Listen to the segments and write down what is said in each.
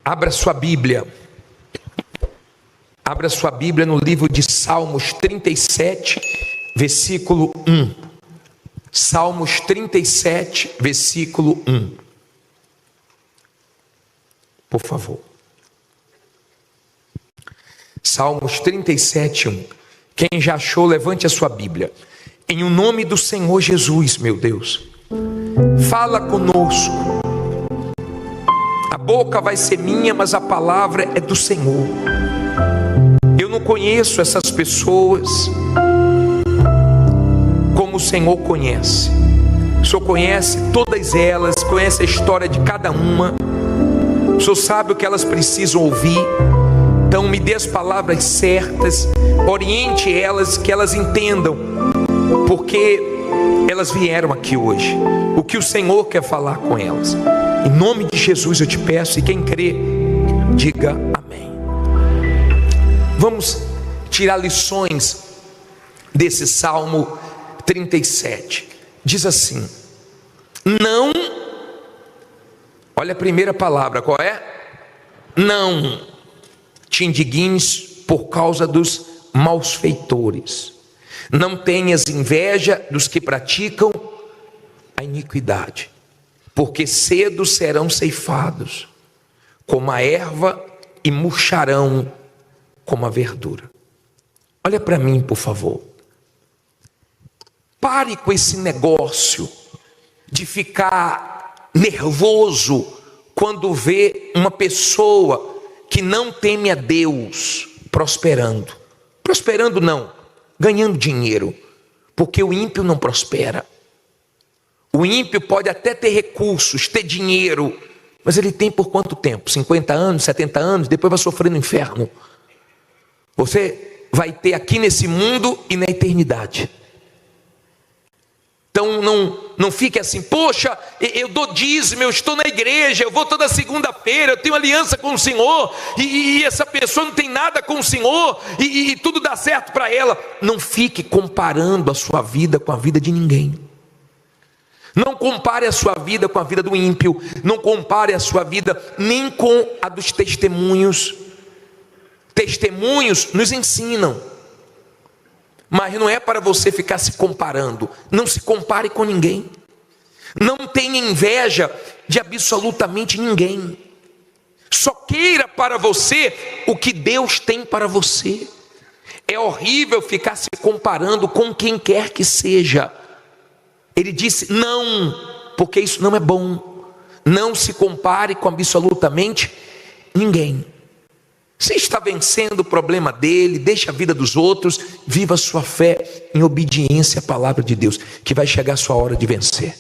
Abra sua Bíblia. Abra sua Bíblia no livro de Salmos 37, versículo 1. Salmos 37, versículo 1. Por favor. Salmos 37, 1. Quem já achou, levante a sua Bíblia. Em o nome do Senhor Jesus, meu Deus, fala conosco. A boca vai ser minha, mas a palavra é do Senhor. Eu não conheço essas pessoas como o Senhor conhece. O Senhor conhece todas elas, conhece a história de cada uma. O Senhor sabe o que elas precisam ouvir. Então me dê as palavras certas, oriente elas, que elas entendam porque elas vieram aqui hoje, o que o Senhor quer falar com elas. Em nome de Jesus eu te peço, e quem crê, diga amém. Vamos tirar lições desse Salmo 37. Diz assim: não, olha a primeira palavra, qual é? Não te indignes por causa dos malfeitores. Não tenhas inveja dos que praticam a iniquidade, porque cedo serão ceifados como a erva e murcharão como a verdura. Olha para mim, por favor. Pare com esse negócio de ficar nervoso quando vê uma pessoa que não teme a Deus prosperando. Prosperando não, ganhando dinheiro, porque o ímpio não prospera. O ímpio pode até ter recursos, ter dinheiro, mas ele tem por quanto tempo? 50 anos, 70 anos, depois vai sofrer no inferno. Você vai ter aqui nesse mundo e na eternidade. Então não fique assim: poxa, eu dou dízimo, eu estou na igreja, eu vou toda segunda-feira, eu tenho aliança com o Senhor, e essa pessoa não tem nada com o Senhor, e tudo dá certo para ela. Não fique comparando a sua vida com a vida de ninguém. Não compare a sua vida com a vida do ímpio. Não compare a sua vida nem com a dos testemunhos. Testemunhos nos ensinam, mas não é para você ficar se comparando. Não se compare com ninguém. Não tenha inveja de absolutamente ninguém. Só queira para você o que Deus tem para você. É horrível ficar se comparando com quem quer que seja. Ele disse não, porque isso não é bom. Não se compare com absolutamente ninguém. Você está vencendo o problema dele, deixa a vida dos outros, viva a sua fé em obediência à palavra de Deus, que vai chegar a sua hora de vencer.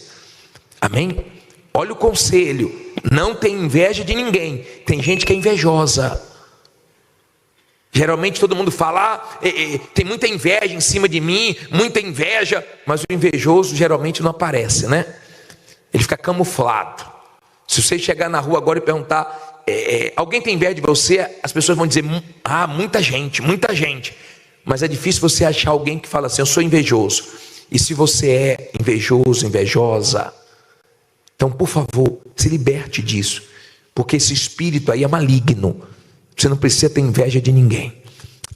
Amém? Olha o conselho: não tem inveja de ninguém. Tem gente que é invejosa. Geralmente todo mundo fala: tem muita inveja em cima de mim, muita inveja, mas o invejoso geralmente não aparece, né? Ele fica camuflado. Se você chegar na rua agora e perguntar: alguém tem inveja de você? As pessoas vão dizer: muita gente. Mas é difícil você achar alguém que fala assim: eu sou invejoso. E se você é invejoso, invejosa, então por favor, se liberte disso, porque esse espírito aí é maligno. Você não precisa ter inveja de ninguém.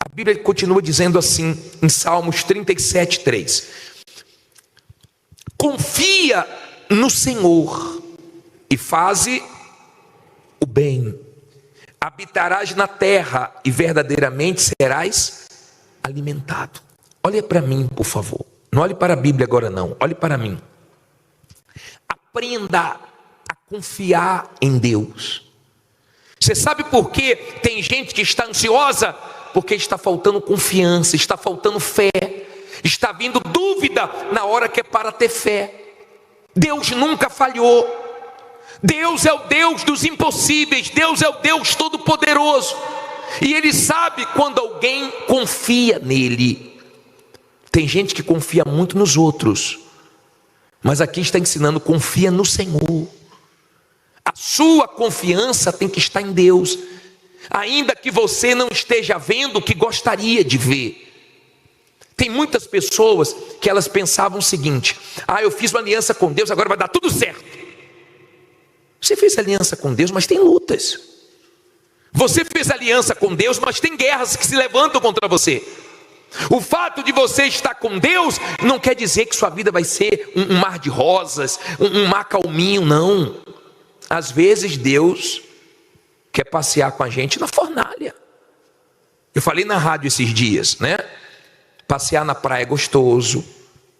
A Bíblia continua dizendo assim em Salmos 37, 3: confia no Senhor e faze o bem, habitarás na terra e verdadeiramente serás alimentado. Olha para mim, por favor. Não olhe para a Bíblia agora não, olhe para mim. Aprenda a confiar em Deus. Você sabe por que tem gente que está ansiosa? Porque está faltando confiança, está faltando fé, está vindo dúvida na hora que é para ter fé. Deus nunca falhou. Deus é o Deus dos impossíveis. Deus é o Deus todo-poderoso, e Ele sabe quando alguém confia nele. Tem gente que confia muito nos outros, mas aqui está ensinando: confia no Senhor. A sua confiança tem que estar em Deus, ainda que você não esteja vendo o que gostaria de ver. Tem muitas pessoas que elas pensavam o seguinte: eu fiz uma aliança com Deus, agora vai dar tudo certo. Você fez aliança com Deus, mas tem lutas. Você fez aliança com Deus, mas tem guerras que se levantam contra você. O fato de você estar com Deus não quer dizer que sua vida vai ser um mar de rosas, um mar calminho, não. Às vezes Deus quer passear com a gente na fornalha. Eu falei na rádio esses dias, né? Passear na praia é gostoso,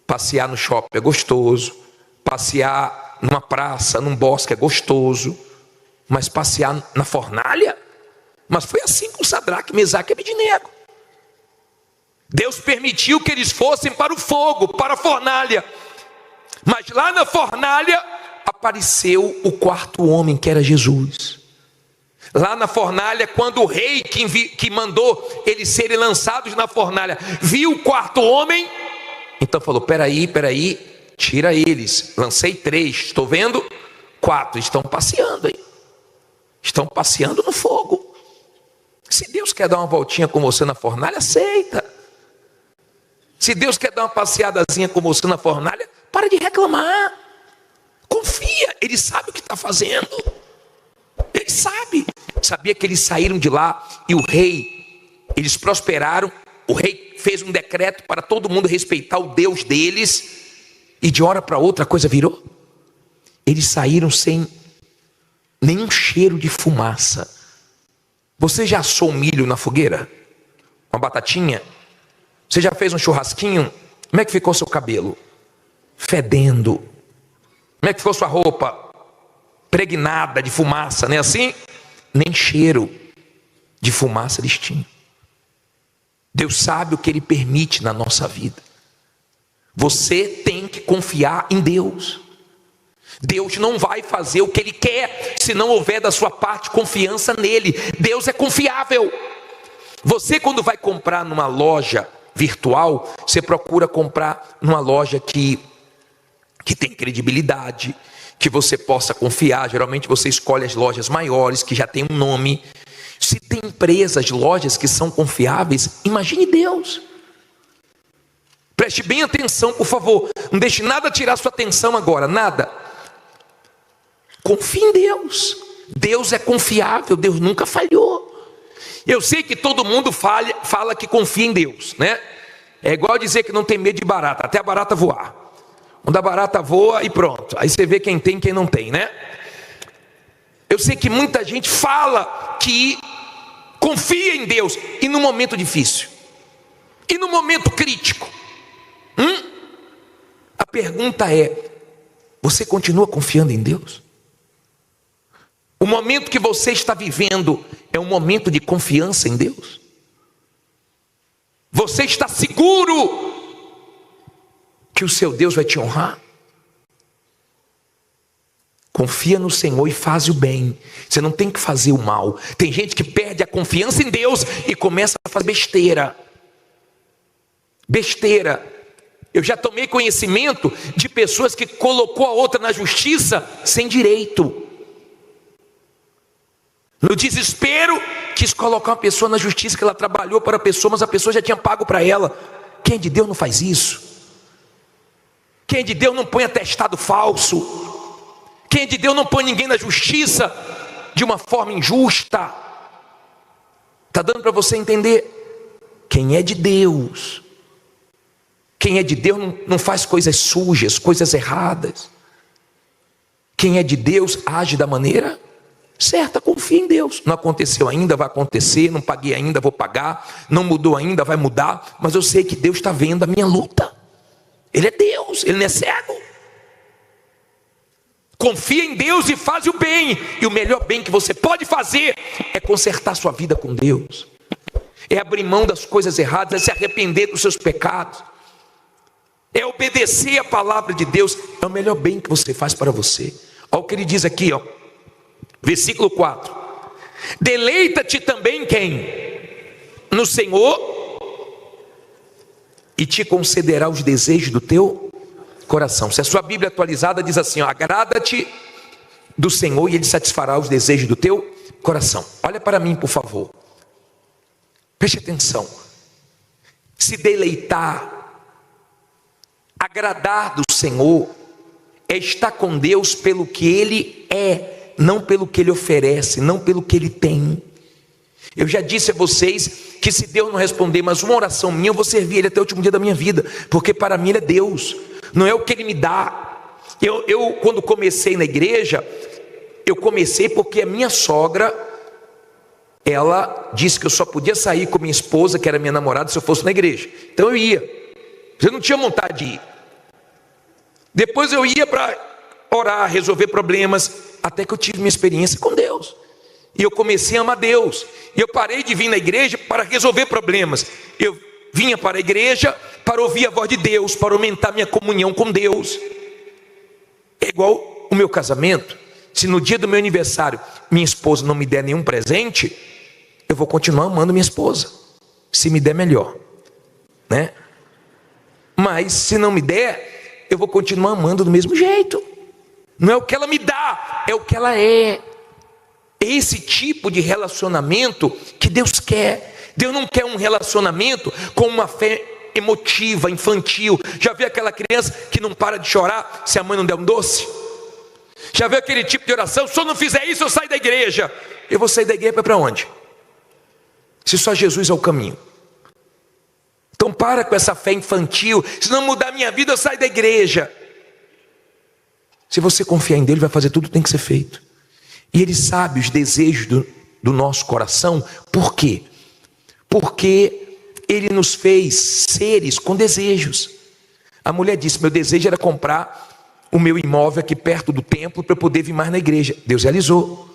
passear no shopping é gostoso, passear numa praça, num bosque é gostoso, mas passear na fornalha? Mas foi assim com Sadraque, Mesaque e Abednego. Deus permitiu que eles fossem para o fogo, para a fornalha. Mas lá na fornalha apareceu o quarto homem, que era Jesus. Lá na fornalha, quando o rei que mandou eles serem lançados na fornalha viu o quarto homem, então falou: peraí, tira eles. Lancei 3, estou vendo 4, estão passeando aí. Estão passeando no fogo. Se Deus quer dar uma voltinha com você na fornalha, aceita. Se Deus quer dar uma passeadazinha com você na fornalha, para de reclamar. Confia, Ele sabe o que está fazendo. Ele sabe. Sabia que eles saíram de lá e o rei, eles prosperaram. O rei fez um decreto para todo mundo respeitar o Deus deles. E de hora para outra a coisa virou. Eles saíram sem nenhum cheiro de fumaça. Você já assou milho na fogueira? Uma batatinha? Você já fez um churrasquinho? Como é que ficou seu cabelo? Fedendo. Como é que ficou sua roupa? Pregnada de fumaça, não é assim? Nem cheiro de fumaça eles tinham. Deus sabe o que Ele permite na nossa vida. Você tem que confiar em Deus. Deus não vai fazer o que Ele quer se não houver da sua parte confiança nele. Deus é confiável. Você, quando vai comprar numa loja virtual, você procura comprar numa loja que tem credibilidade, que você possa confiar. Geralmente você escolhe as lojas maiores, que já tem um nome. Se tem empresas, lojas que são confiáveis, imagine Deus. Preste bem atenção, por favor. Não deixe nada tirar sua atenção agora, nada. Confie em Deus. Deus é confiável, Deus nunca falhou. Eu sei que todo mundo fala que confia em Deus, né? É igual dizer que não tem medo de barata, até a barata voar. Quando a barata voa e pronto, aí você vê quem tem e quem não tem, né? Eu sei que muita gente fala que confia em Deus, e no momento difícil, e no momento crítico, a pergunta é: você continua confiando em Deus? O momento que você está vivendo é um momento de confiança em Deus? Você está seguro que o seu Deus vai te honrar? Confia no Senhor e faz o bem. Você não tem que fazer o mal. Tem gente que perde a confiança em Deus e começa a fazer besteira. Besteira. Eu já tomei conhecimento de pessoas que colocou a outra na justiça sem direito. No desespero, quis colocar uma pessoa na justiça, que ela trabalhou para a pessoa, mas a pessoa já tinha pago para ela. Quem é de Deus não faz isso. Quem é de Deus não põe atestado falso. Quem é de Deus não põe ninguém na justiça de uma forma injusta. Está dando para você entender? Quem é de Deus não faz coisas sujas, coisas erradas. Quem é de Deus age da maneira certa, confia em Deus. Não aconteceu ainda, vai acontecer. Não paguei ainda, vou pagar. Não mudou ainda, vai mudar. Mas eu sei que Deus está vendo a minha luta. Ele é Deus, Ele não é cego. Confia em Deus e faz o bem. E o melhor bem que você pode fazer é consertar sua vida com Deus. É abrir mão das coisas erradas, é se arrepender dos seus pecados. É obedecer a palavra de Deus. É o melhor bem que você faz para você. Olha o que ele diz aqui, ó. Versículo 4. Deleita-te também quem? No Senhor, e te concederá os desejos do teu coração. Se a sua Bíblia atualizada diz assim, ó, agrada-te do Senhor e Ele satisfará os desejos do teu coração. Olha para mim, por favor. Preste atenção. Se deleitar, agradar do Senhor, é estar com Deus pelo que Ele é, não pelo que Ele oferece, não pelo que Ele tem. Eu já disse a vocês que se Deus não responder mais uma oração minha, eu vou servir Ele até o último dia da minha vida, porque para mim Ele é Deus, não é o que Ele me dá. Eu quando comecei na igreja, eu comecei porque a minha sogra, ela disse que eu só podia sair com minha esposa, que era minha namorada, se eu fosse na igreja. Então eu ia, eu não tinha vontade de ir. Depois eu ia para orar, resolver problemas, até que eu tive minha experiência com Deus. E eu comecei a amar Deus. E eu parei de vir na igreja para resolver problemas. Eu vinha para a igreja para ouvir a voz de Deus, para aumentar minha comunhão com Deus. É igual o meu casamento. Se no dia do meu aniversário minha esposa não me der nenhum presente, eu vou continuar amando minha esposa, se me der melhor, né? Mas se não me der, eu vou continuar amando do mesmo jeito. Não é o que ela me dá, é o que ela é. Esse tipo de relacionamento que Deus quer. Deus não quer um relacionamento com uma fé emotiva, infantil. Já viu aquela criança que não para de chorar se a mãe não der um doce? Já viu aquele tipo de oração? Se eu não fizer isso, eu saio da igreja. Eu vou sair da igreja para onde? Se só Jesus é o caminho. Então para com essa fé infantil. Se não mudar minha vida, eu saio da igreja. Se você confiar em Deus, Ele vai fazer tudo que tem que ser feito. E Ele sabe os desejos do nosso coração. Por quê? Porque Ele nos fez seres com desejos. A mulher disse, meu desejo era comprar o meu imóvel aqui perto do templo para eu poder vir mais na igreja. Deus realizou.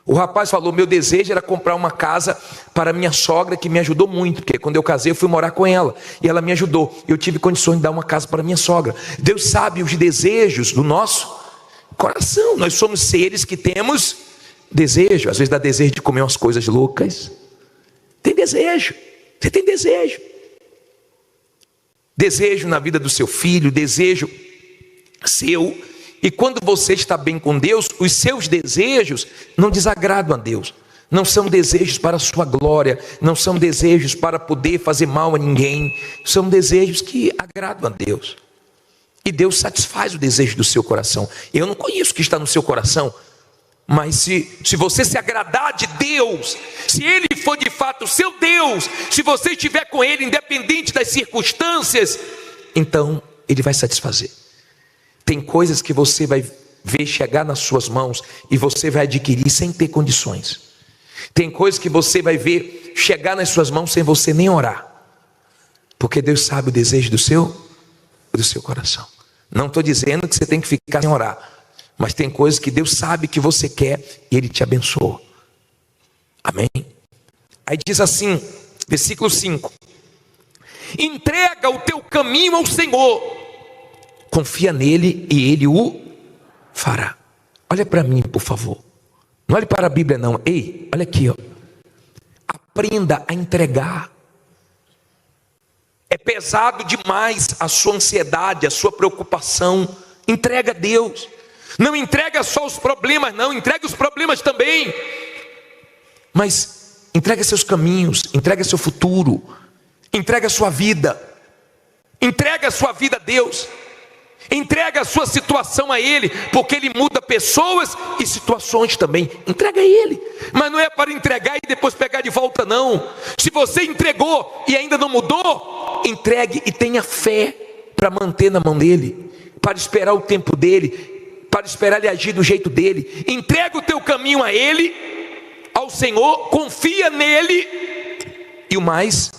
O rapaz falou, meu desejo era comprar uma casa para minha sogra, que me ajudou muito, porque quando eu casei eu fui morar com ela, e ela me ajudou, eu tive condições de dar uma casa para minha sogra. Deus sabe os desejos do nosso coração. Nós somos seres que temos desejo. Às vezes dá desejo de comer umas coisas loucas. Tem desejo, você tem desejo. Desejo na vida do seu filho, desejo seu. E quando você está bem com Deus, os seus desejos não desagradam a Deus. Não são desejos para a sua glória, não são desejos para poder fazer mal a ninguém. São desejos que agradam a Deus. E Deus satisfaz o desejo do seu coração. Eu não conheço o que está no seu coração, mas se você se agradar de Deus, se Ele for de fato o seu Deus, se você estiver com Ele independente das circunstâncias, então Ele vai satisfazer. Tem coisas que você vai ver chegar nas suas mãos e você vai adquirir sem ter condições. Tem coisas que você vai ver chegar nas suas mãos sem você nem orar, porque Deus sabe o desejo do seu coração. Não estou dizendo que você tem que ficar sem orar, mas tem coisas que Deus sabe que você quer e Ele te abençoa. Amém? Aí diz assim, versículo 5: entrega o teu caminho ao Senhor, confia nele e Ele o fará. Olha para mim, por favor. Não olhe para a Bíblia não. Ei, olha aqui, ó. Aprenda a entregar. É pesado demais a sua ansiedade, a sua preocupação. Entrega a Deus. Não entrega só os problemas, não. Entrega os problemas também. Mas entrega seus caminhos, entrega seu futuro, entrega a sua vida. Entrega a sua vida a Deus. Entrega a sua situação a Ele, porque Ele muda pessoas e situações também. Entrega a Ele, mas não é para entregar e depois pegar de volta não. Se você entregou e ainda não mudou, entregue e tenha fé para manter na mão dEle, para esperar o tempo dEle, para esperar Ele agir do jeito dEle. Entrega o teu caminho a Ele, ao Senhor, confia nele, e o mais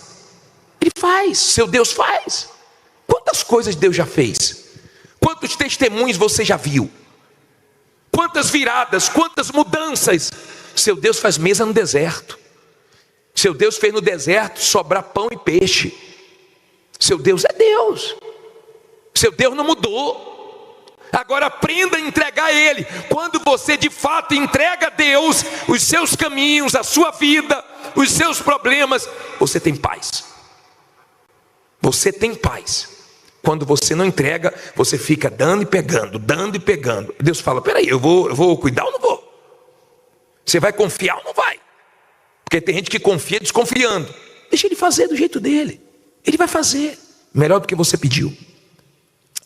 Ele faz, seu Deus faz. Quantas coisas Deus já fez? Quantos testemunhos você já viu? Quantas viradas, quantas mudanças? Seu Deus faz mesa no deserto. Seu Deus fez no deserto sobrar pão e peixe. Seu Deus é Deus. Seu Deus não mudou. Agora aprenda a entregar a Ele. Quando você de fato entrega a Deus os seus caminhos, a sua vida, os seus problemas, você tem paz. Você tem paz. Quando você não entrega, você fica dando e pegando, dando e pegando. Deus fala, peraí, eu vou cuidar ou não vou? Você vai confiar ou não vai? Porque tem gente que confia desconfiando. Deixa Ele fazer do jeito dele. Ele vai fazer, melhor do que você pediu.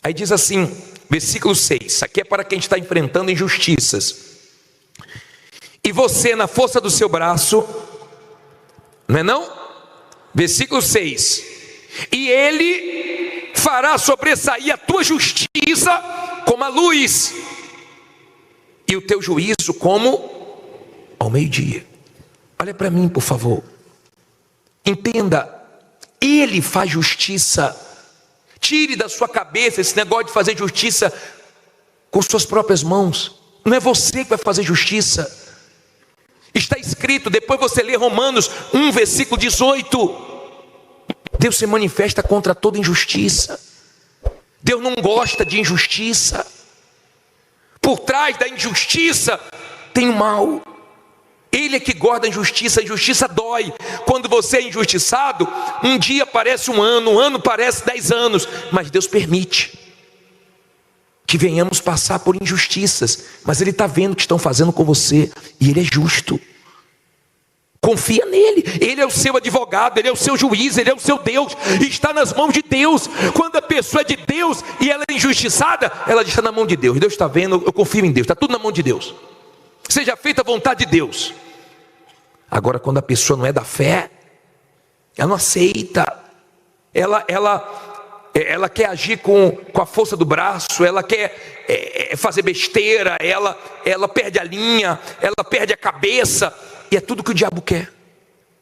Aí diz assim, versículo 6, isso aqui é para quem está enfrentando injustiças. E você, na força do seu braço, não é não? Versículo 6: e ele fará sobressair a tua justiça como a luz, e o teu juízo como ao meio-dia. Olha para mim, por favor. Entenda, ele faz justiça. Tire da sua cabeça esse negócio de fazer justiça com suas próprias mãos. Não é você que vai fazer justiça. Está escrito, depois você lê Romanos 1, versículo 18. Deus se manifesta contra toda injustiça. Deus não gosta de injustiça. Por trás da injustiça tem o mal. Ele é que guarda a injustiça dói. Quando você é injustiçado, um dia parece um ano parece 10 anos, mas Deus permite que venhamos passar por injustiças, mas Ele está vendo o que estão fazendo com você, e Ele é justo. Confia nele, Ele é o seu advogado, Ele é o seu juiz, Ele é o seu Deus, e está nas mãos de Deus. Quando a pessoa é de Deus e ela é injustiçada, ela está na mão de Deus. Deus está vendo, eu confio em Deus, está tudo na mão de Deus. Seja feita a vontade de Deus. Agora, quando a pessoa não é da fé, ela não aceita, ela quer agir com a força do braço, ela quer fazer besteira, ela perde a linha, ela perde a cabeça, e é tudo que o diabo quer.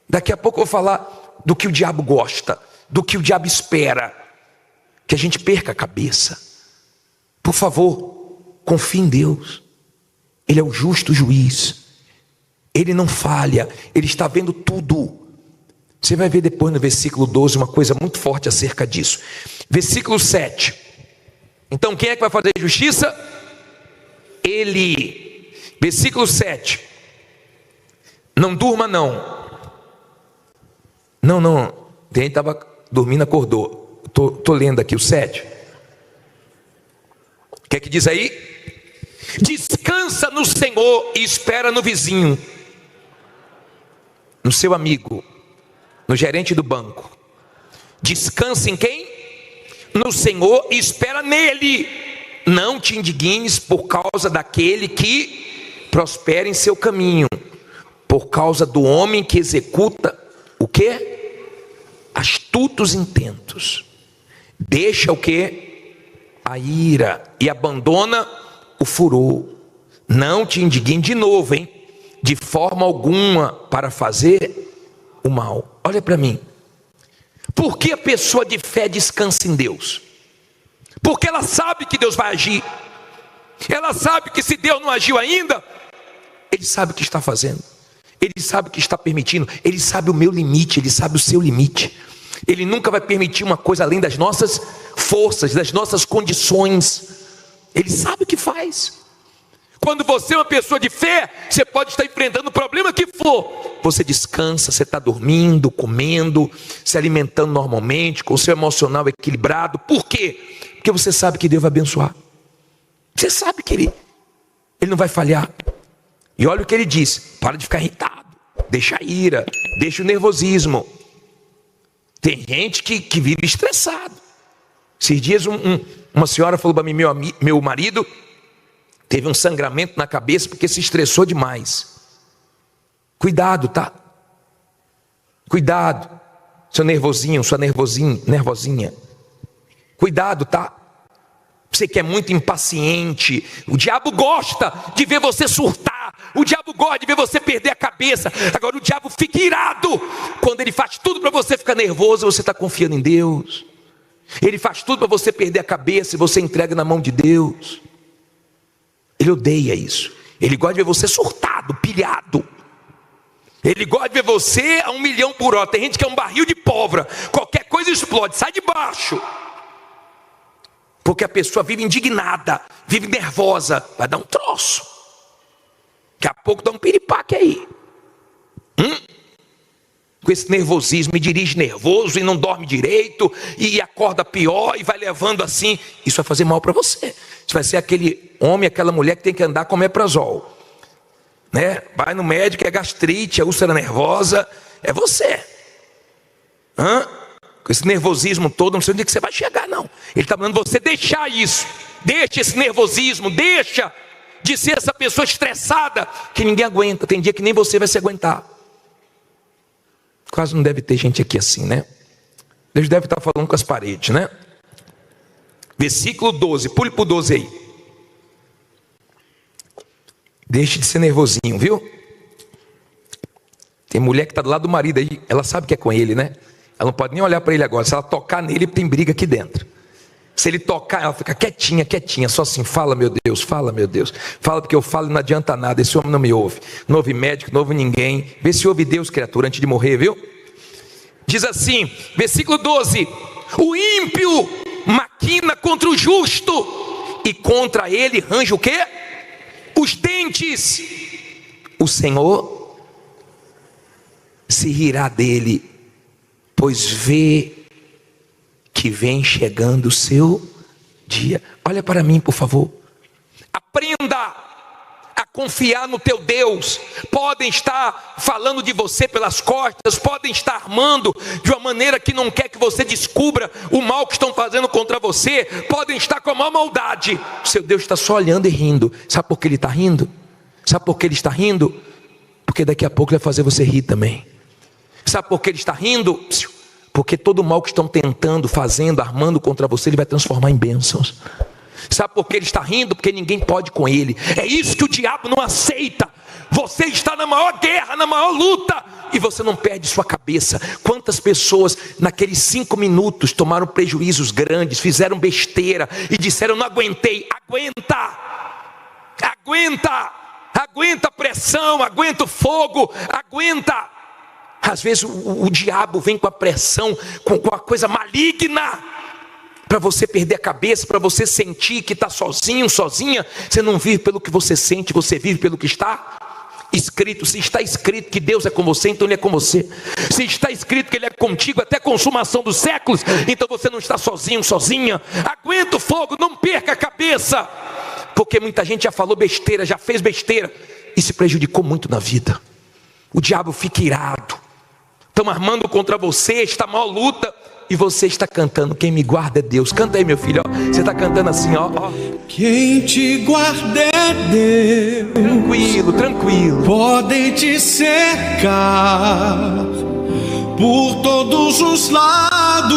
Daqui a pouco eu vou falar do que o diabo gosta, do que o diabo espera, que a gente perca a cabeça. Por favor, confie em Deus. Ele é o justo juiz, Ele não falha, Ele está vendo tudo. Você vai ver depois no versículo 12 uma coisa muito forte acerca disso. Versículo 7. Então quem é que vai fazer justiça? Ele. Versículo 7. Não durma não. Não. Tem gente estava dormindo, acordou. Estou lendo aqui o 7. O que é que diz aí? Descansa no Senhor e espera no vizinho, no seu amigo, no gerente do banco. Descansa em quem? No Senhor e espera nele. Não te indignes por causa daquele que prospera em seu caminho, por causa do homem que executa o quê? Astutos intentos. Deixa o quê? A ira, e abandona o furor. Não te indignes de novo, hein? De forma alguma para fazer o mal. Olha para mim. Por que a pessoa de fé descansa em Deus? Porque ela sabe que Deus vai agir. Ela sabe que se Deus não agiu ainda, Ele sabe o que está fazendo. Ele sabe o que está permitindo. Ele sabe o meu limite, Ele sabe o seu limite. Ele nunca vai permitir uma coisa além das nossas forças, das nossas condições. Ele sabe o que faz. Quando você é uma pessoa de fé, você pode estar enfrentando o problema que for, você descansa, você está dormindo, comendo, se alimentando normalmente, com o seu emocional equilibrado. Por quê? Porque você sabe que Deus vai abençoar. Você sabe que Ele não vai falhar. E olha o que Ele diz: para de ficar irritado, deixa a ira, deixa o nervosismo. Tem gente que vive estressado. Esses dias uma senhora falou para mim: meu marido teve um sangramento na cabeça porque se estressou demais. Cuidado, tá? Cuidado, seu nervosinho, sua nervosinha. Cuidado, tá? Você que é muito impaciente, o diabo gosta de ver você surtar, o diabo gosta de ver você perder a cabeça. Agora o diabo fica irado quando ele faz tudo para você ficar nervoso. Você está confiando em Deus. Ele faz tudo para você perder a cabeça e você entrega na mão de Deus. Ele odeia isso. Ele gosta de ver você surtado, pilhado. Ele gosta de ver você a 1 milhão por hora. Tem gente que é um barril de pólvora, qualquer coisa explode, sai de baixo. Porque a pessoa vive indignada, vive nervosa, vai dar um troço. Daqui a pouco dá um piripaque aí. Com esse nervosismo, e dirige nervoso e não dorme direito, e acorda pior, e vai levando assim. Isso vai fazer mal para você. Você vai ser aquele homem, aquela mulher que tem que andar com omeprazol, né? Vai no médico, é gastrite, é úlcera nervosa, é você. Com esse nervosismo todo, não sei onde é que você vai chegar, não. Ele está mandando você deixar isso. Deixa esse nervosismo, deixa de ser essa pessoa estressada que ninguém aguenta. Tem dia que nem você vai se aguentar. Quase não deve ter gente aqui assim, né? Deus deve estar falando com as paredes, né? Versículo 12, pule para o 12 aí. Deixe de ser nervosinho, viu? Tem mulher que está do lado do marido aí, ela sabe que é com ele, né? Ela não pode nem olhar para ele agora. Se ela tocar nele, tem briga aqui dentro. Se ele tocar, ela fica quietinha, quietinha, só assim, fala meu Deus, fala porque eu falo e não adianta nada, esse homem não me ouve. Não ouve médico, não ouve ninguém. Vê se ouve Deus, criatura, antes de morrer, viu? Diz assim, versículo 12: o ímpio maquina contra o justo, e contra ele range o quê? Os dentes. O Senhor se rirá dele, pois vê que vem chegando o seu dia. Olha para mim, por favor. Aprenda a confiar no teu Deus. Podem estar falando de você pelas costas, podem estar armando de uma maneira que não quer que você descubra o mal que estão fazendo contra você, podem estar com a maior maldade. O seu Deus está só olhando e rindo. Sabe por que ele está rindo? Sabe por que ele está rindo? Porque daqui a pouco ele vai fazer você rir também. Sabe por que ele está rindo? Porque todo o mal que estão tentando, fazendo, armando contra você, ele vai transformar em bênçãos. Sabe por que ele está rindo? Porque ninguém pode com ele. É isso que o diabo não aceita. Você está na maior guerra, na maior luta, e você não perde sua cabeça. Quantas pessoas naqueles 5 minutos tomaram prejuízos grandes, fizeram besteira e disseram: não aguentei. Aguenta a pressão, aguenta o fogo, aguenta. Às vezes o diabo vem com a pressão, com a coisa maligna, para você perder a cabeça, para você sentir que está sozinho, sozinha. Você não vive pelo que você sente, você vive pelo que está escrito. Se está escrito que Deus é com você, então Ele é com você. Se está escrito que Ele é contigo até a consumação dos séculos, então você não está sozinho, sozinha. Aguenta o fogo, não perca a cabeça, porque muita gente já falou besteira, já fez besteira e se prejudicou muito na vida. O diabo fica irado. Estão armando contra você, está mal luta, e você está cantando: quem me guarda é Deus. Canta aí, meu filho, ó. Você está cantando assim, ó. Quem te guarda é Deus. Tranquilo, tranquilo. Podem te cercar por todos os lados,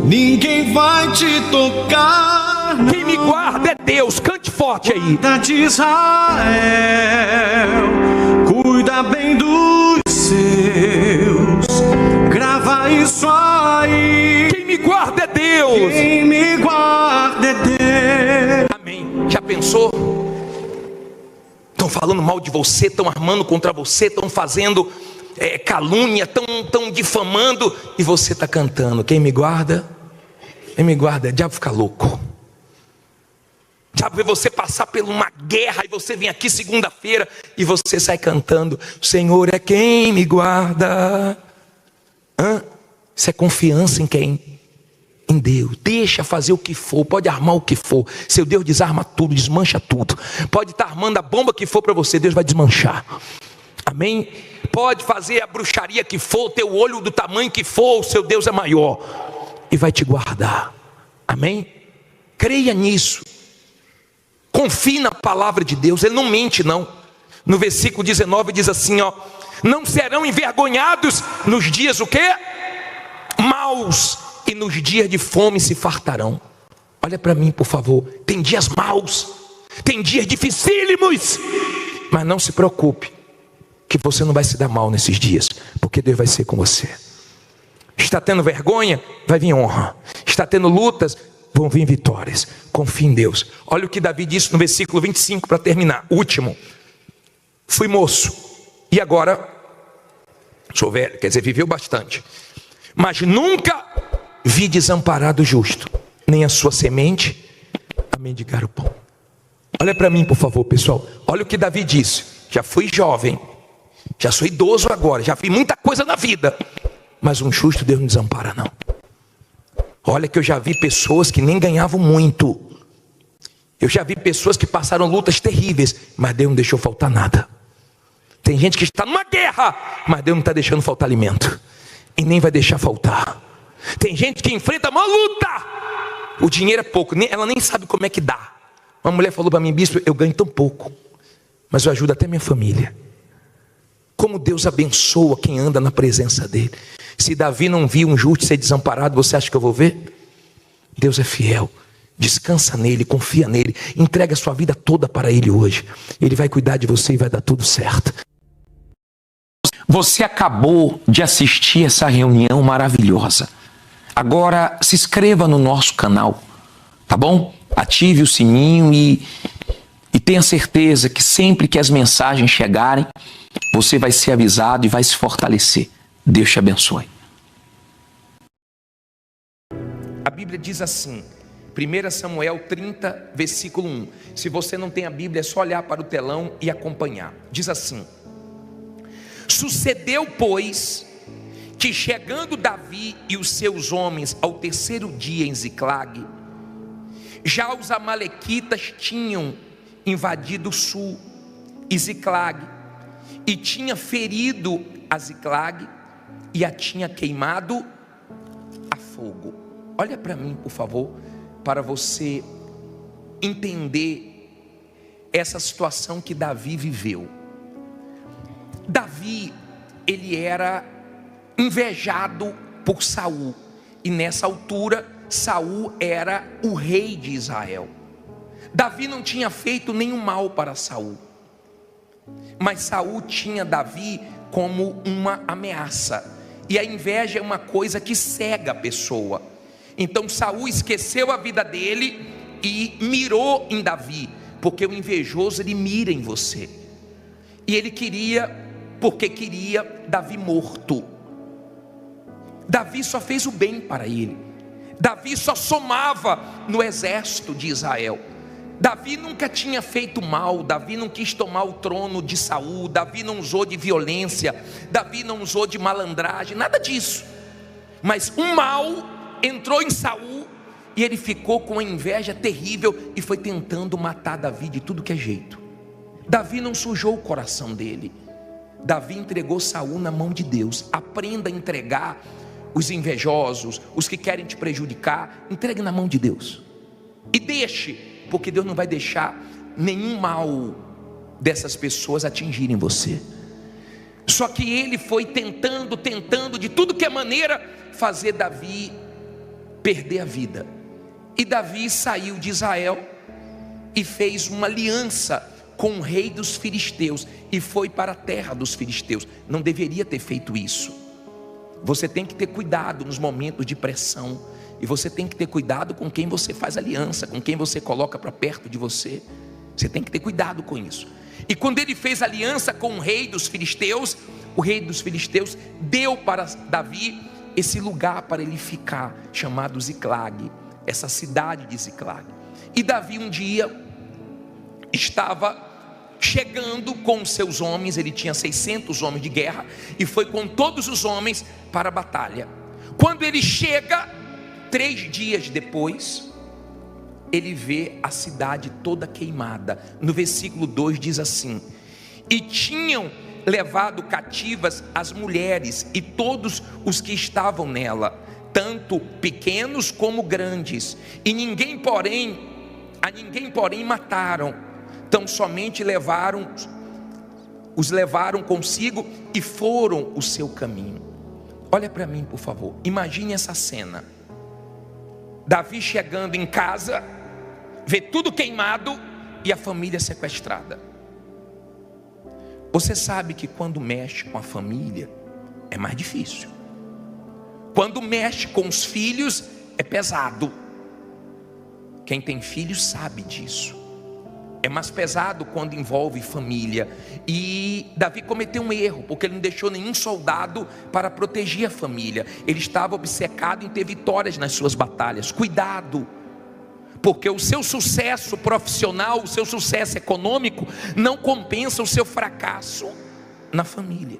ninguém vai te tocar. Quem me guarda é Deus. Cante forte aí. Guarda de Israel, cuida bem dos seus, grava isso aí. Quem me guarda é Deus. Quem me guarda é Deus. Amém. Já pensou? Estão falando mal de você, estão armando contra você, estão fazendo calúnia, estão difamando, e você está cantando: quem me guarda? Quem me guarda? O diabo fica louco. O diabo vê você passar por uma guerra, e você vem aqui segunda-feira e você sai cantando: o Senhor é quem me guarda. Isso é confiança em quem? Em Deus. Deixa fazer o que for, pode armar o que for. Seu Deus desarma tudo, desmancha tudo. Pode estar armando a bomba que for para você, Deus vai desmanchar. Amém? Pode fazer a bruxaria que for, ter o olho do tamanho que for, o seu Deus é maior e vai te guardar. Amém? Creia nisso. Confie na palavra de Deus, Ele não mente não. No versículo 19 diz assim, ó: não serão envergonhados nos dias o quê? Maus, e nos dias de fome se fartarão. Olha para mim, por favor. Tem dias maus, tem dias dificílimos, mas não se preocupe, que você não vai se dar mal nesses dias, porque Deus vai ser com você. Está tendo vergonha? Vai vir honra. Está tendo lutas? Vão vir vitórias. Confie em Deus. Olha o que Davi disse no versículo 25 para terminar, último: fui moço e agora sou velho, quer dizer, viveu bastante, mas nunca vi desamparado o justo, nem a sua semente a mendigar o pão. Olha para mim, por favor, pessoal. Olha o que Davi disse: já fui jovem, já sou idoso agora, já vi muita coisa na vida, mas um justo Deus não desampara não. Olha que eu já vi pessoas que nem ganhavam muito, eu já vi pessoas que passaram lutas terríveis, mas Deus não deixou faltar nada. Tem gente que está numa guerra, mas Deus não está deixando faltar alimento, e nem vai deixar faltar. Tem gente que enfrenta uma luta, o dinheiro é pouco, ela nem sabe como é que dá. Uma mulher falou para mim: bispo, eu ganho tão pouco, mas eu ajudo até minha família. Como Como Deus abençoa quem anda na presença dele. Se Davi não viu um justo ser desamparado, você acha que eu vou ver? Deus é fiel. Descansa nele, confia nele, entrega a sua vida toda para ele hoje. Ele vai cuidar de você e vai dar tudo certo. Você acabou de assistir essa reunião maravilhosa. Agora se inscreva no nosso canal, tá bom? Ative o sininho e tenha certeza que sempre que as mensagens chegarem, você vai ser avisado e vai se fortalecer. Deus te abençoe. A Bíblia diz assim, 1 Samuel 30, versículo 1. Se você não tem a Bíblia, é só olhar para o telão e acompanhar. Diz assim: sucedeu, pois, que chegando Davi e os seus homens ao terceiro dia em Ziclague, já os amalequitas tinham invadido o sul e Ziclague, e tinha ferido a Ziclague e a tinha queimado a fogo. Olha para mim, por favor, para você entender essa situação que Davi viveu. Davi, ele era invejado por Saul, e nessa altura Saul era o rei de Israel. Davi não tinha feito nenhum mal para Saul, mas Saul tinha Davi como uma ameaça, e a inveja é uma coisa que cega a pessoa. Então Saul esqueceu a vida dele e mirou em Davi, porque o invejoso ele mira em você, e ele queria Davi morto. Davi só fez o bem para ele. Davi só somava no exército de Israel. Davi nunca tinha feito mal. Davi não quis tomar o trono de Saul. Davi não usou de violência. Davi não usou de malandragem, nada disso. Mas um mal entrou em Saul e ele ficou com uma inveja terrível e foi tentando matar Davi de tudo que é jeito. Davi não sujou o coração dele. Davi entregou Saul na mão de Deus. Aprenda a entregar os invejosos, os que querem te prejudicar. Entregue na mão de Deus e deixe, porque Deus não vai deixar nenhum mal dessas pessoas atingirem você. Só que ele foi tentando de tudo que é maneira fazer Davi perder a vida. E Davi saiu de Israel e fez uma aliança com o rei dos filisteus e foi para a terra dos filisteus. Não deveria ter feito isso. Você tem que ter cuidado nos momentos de pressão, e você tem que ter cuidado com quem você faz aliança, com quem você coloca para perto de você. Você tem que ter cuidado com isso. E quando ele fez aliança com o rei dos filisteus, o rei dos filisteus deu para Davi esse lugar para ele ficar, chamado Ziclague, essa cidade de Ziclague. E Davi um dia estava chegando com os seus homens, ele tinha 600 homens de guerra, e foi com todos os homens para a batalha. Quando ele chega, 3 dias depois, ele vê a cidade toda queimada. No versículo 2 diz assim: e tinham levado cativas as mulheres e todos os que estavam nela, tanto pequenos como grandes, e a ninguém porém mataram, tão somente os levaram consigo e foram o seu caminho. Olha para mim, por favor, imagine essa cena. Davi chegando em casa, vê tudo queimado e a família sequestrada. Você sabe que quando mexe com a família é mais difícil. Quando mexe com os filhos é pesado. Quem tem filhos sabe disso. É mais pesado quando envolve família. E Davi cometeu um erro, porque ele não deixou nenhum soldado para proteger a família. Ele estava obcecado em ter vitórias nas suas batalhas. Cuidado, porque o seu sucesso profissional, o seu sucesso econômico não compensa o seu fracasso na família.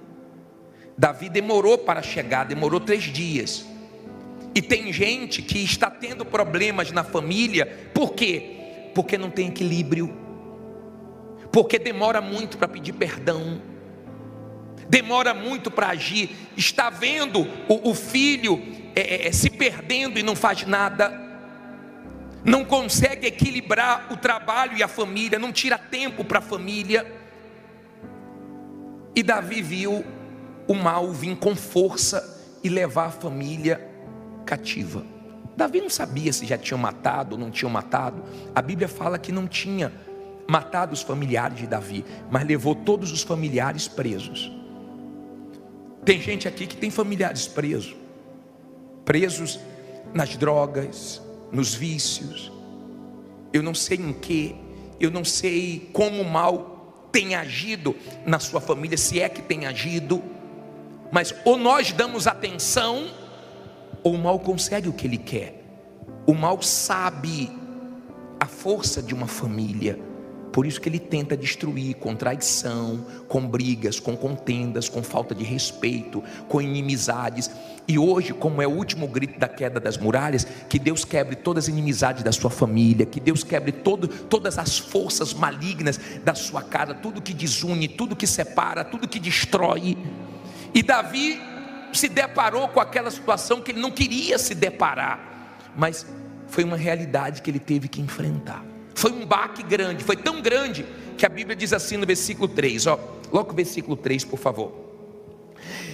Davi demorou para chegar, demorou 3 dias. E tem gente que está tendo problemas na família. Por quê? Porque não tem equilíbrio, porque demora muito para pedir perdão, demora muito para agir. Está vendo o filho se perdendo e não faz nada, não consegue equilibrar o trabalho e a família, não tira tempo para a família. E Davi viu o mal vir com força e levar a família cativa. Davi não sabia se já tinham matado ou não tinham matado. A Bíblia fala que não tinha matado os familiares de Davi, mas levou todos os familiares presos. Tem gente aqui que tem familiares presos nas drogas, nos vícios. Eu não sei em que, eu não sei como o mal tem agido na sua família, se é que tem agido, mas ou nós damos atenção, ou o mal consegue o que ele quer. O mal sabe a força de uma família, por isso que ele tenta destruir com traição, com brigas, com contendas, com falta de respeito, com inimizades. E hoje, como é o último grito da queda das muralhas, que Deus quebre todas as inimizades da sua família, que Deus quebre todas as forças malignas da sua casa, tudo que desune, tudo que separa, tudo que destrói. E Davi se deparou com aquela situação que ele não queria se deparar, mas foi uma realidade que ele teve que enfrentar. Foi um baque grande, foi tão grande que a Bíblia diz assim no versículo 3, logo o versículo 3, por favor.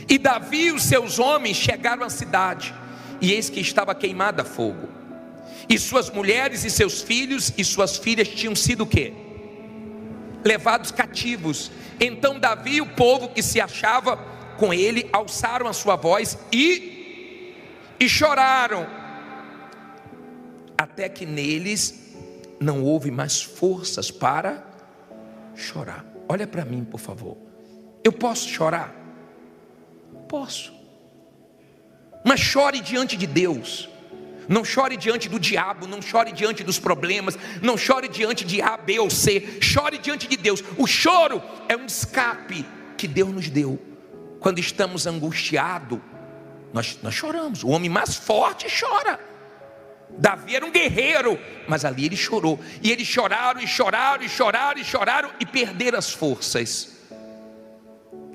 E Davi e os seus homens chegaram à cidade, e eis que estava queimada a fogo, e suas mulheres e seus filhos e suas filhas tinham sido o quê? Levados cativos. Então Davi e o povo que se achava com ele alçaram a sua voz e choraram, até que neles não houve mais forças para chorar. Olha para mim, por favor. Eu posso chorar? Posso. Mas chore diante de Deus. Não chore diante do diabo, não chore diante dos problemas, não chore diante de A, B ou C. Chore diante de Deus. O choro é um escape que Deus nos deu. Quando estamos angustiados, nós choramos. O homem mais forte chora. Davi era um guerreiro, mas ali ele chorou. E eles choraram e choraram e choraram e choraram e perderam as forças.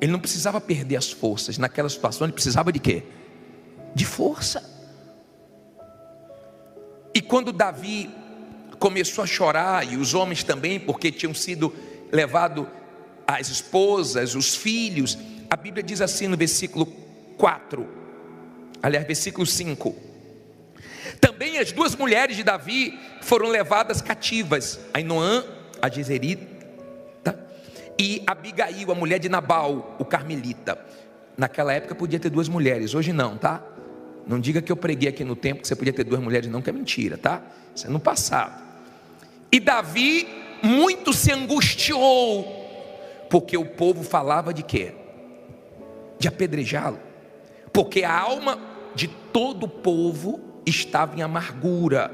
Ele não precisava perder as forças. Naquela situação ele precisava de quê? De força. E quando Davi começou a chorar, e os homens também, porque tinham sido levados as esposas, os filhos, a Bíblia diz assim no versículo 4, aliás, versículo 5. Também as duas mulheres de Davi foram levadas cativas, Ainoã, a Jezerita, e Abigail, a mulher de Nabal, o carmelita. Naquela época podia ter duas mulheres, hoje não, tá? Não diga que eu preguei aqui no tempo que você podia ter duas mulheres, não, que é mentira, tá? Isso é no passado. E Davi muito se angustiou, porque o povo falava de quê? De apedrejá-lo, porque a alma de todo o povo estava em amargura,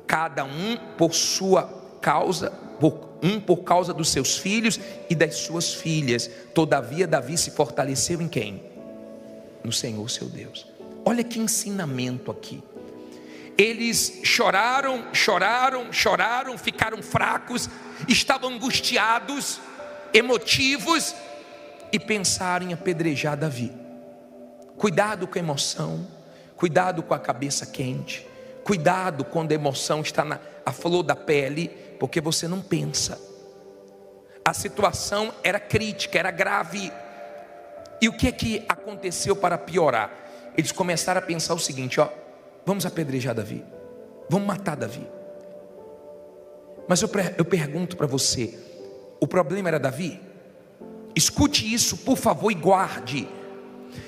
cada um por sua causa, por causa dos seus filhos e das suas filhas. Todavia Davi se fortaleceu em quem? No Senhor seu Deus. Olha que ensinamento aqui. Eles choraram, ficaram fracos, estavam angustiados, emotivos, e pensaram em apedrejar Davi. Cuidado com a emoção, cuidado com a cabeça quente, cuidado quando a emoção está à flor da pele, porque você não pensa. A situação era crítica, era grave. E o que é que aconteceu para piorar? Eles começaram a pensar o seguinte, vamos apedrejar Davi, vamos matar Davi. Mas eu pergunto para você, o problema era Davi? Escute isso, por favor, e guarde.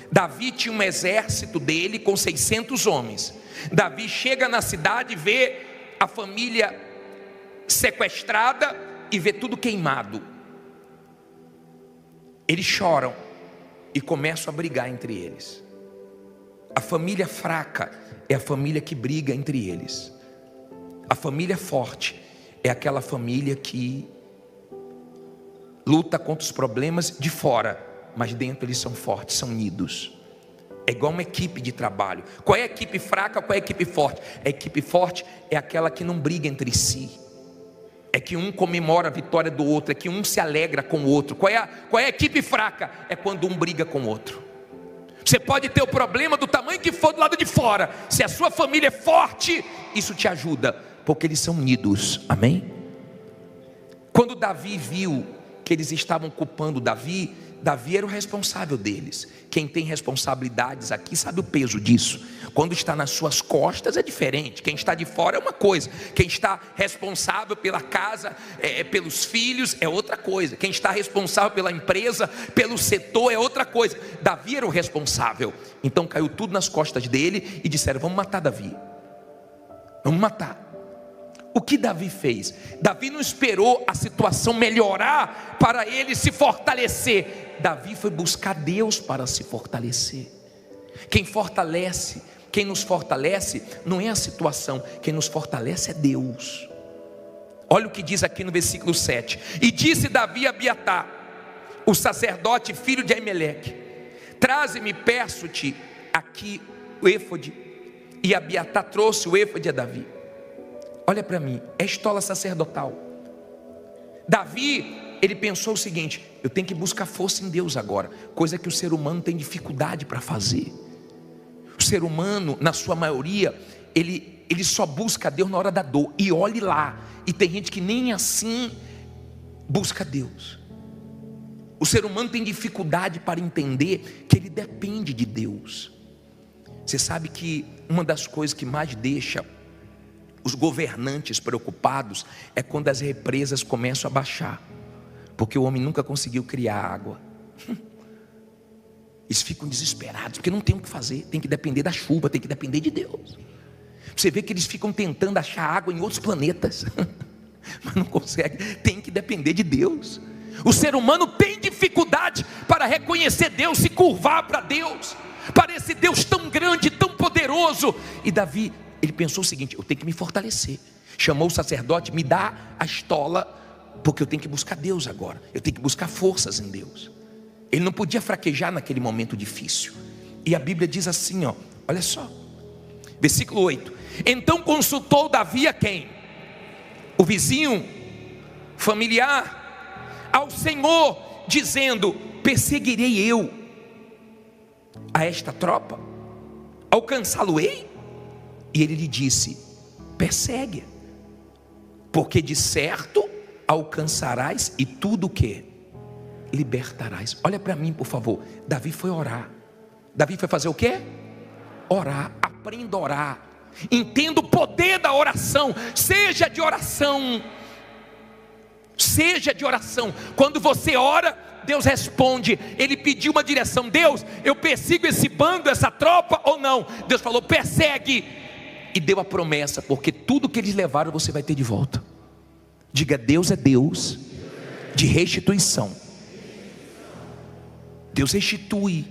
Davi tinha um exército dele com 600 homens. Davi chega na cidade, vê a família sequestrada e vê tudo queimado. Eles choram e começam a brigar entre eles. A família fraca é a família que briga entre eles. A família forte é aquela família que luta contra os problemas de fora, mas dentro eles são fortes, são unidos. É igual uma equipe de trabalho. Qual é a equipe fraca, qual é a equipe forte? A equipe forte é aquela que não briga entre si, é que um comemora a vitória do outro, é que um se alegra com o outro. Qual é a equipe fraca? É quando um briga com o outro. Você pode ter o problema do tamanho que for do lado de fora, se a sua família é forte, isso te ajuda, porque eles são unidos, amém? Quando Davi viu que eles estavam culpando Davi, Davi era o responsável deles. Quem tem responsabilidades aqui sabe o peso disso. Quando está nas suas costas é diferente. Quem está de fora é uma coisa. Quem está responsável pela casa, pelos filhos, é outra coisa. Quem está responsável pela empresa, pelo setor, é outra coisa. Davi era o responsável. Então caiu tudo nas costas dele e disseram: vamos matar Davi. Vamos matar. O que Davi fez? Davi não esperou a situação melhorar para ele se fortalecer. Davi foi buscar Deus para se fortalecer. Quem nos fortalece não é a situação, quem nos fortalece é Deus. Olha o que diz aqui no versículo 7. E disse Davi a Abiatar, o sacerdote, filho de Aimeleque: traze-me, peço-te, aqui o éfode. E Abiatar trouxe o éfode a Davi. Olha para mim, é estola sacerdotal. Davi, ele pensou o seguinte: eu tenho que buscar força em Deus agora, coisa que o ser humano tem dificuldade para fazer. O ser humano, na sua maioria, ele só busca Deus na hora da dor, e olhe lá, e tem gente que nem assim busca Deus. O ser humano tem dificuldade para entender que ele depende de Deus. Você sabe que uma das coisas que mais deixa os governantes preocupados é quando as represas começam a baixar, porque o homem nunca conseguiu criar água. Eles ficam desesperados, porque não tem o que fazer, tem que depender da chuva, tem que depender de Deus. Você vê que eles ficam tentando achar água em outros planetas, mas não conseguem, tem que depender de Deus. O ser humano tem dificuldade para reconhecer Deus, se curvar para Deus, para esse Deus tão grande, tão poderoso. E Davi, ele pensou o seguinte: eu tenho que me fortalecer. Chamou o sacerdote: me dá a estola, porque eu tenho que buscar Deus agora, eu tenho que buscar forças em Deus. Ele não podia fraquejar naquele momento difícil. E a Bíblia diz assim, ó, olha só, versículo 8: então consultou Davi a quem? O vizinho, familiar, ao Senhor, dizendo: perseguirei eu a esta tropa? Alcançá-lo-ei? E ele lhe disse: persegue, porque de certo alcançarás, e tudo o que? Libertarás. Olha para mim, por favor. Davi foi orar. Davi foi fazer o quê? Orar. Aprenda a orar. Entenda o poder da oração. Seja de oração. Seja de oração. Quando você ora, Deus responde. Ele pediu uma direção: Deus, eu persigo esse bando, essa tropa ou não? Deus falou: persegue. E deu a promessa, porque tudo que eles levaram você vai ter de volta. Diga: Deus é Deus de restituição. Deus restitui.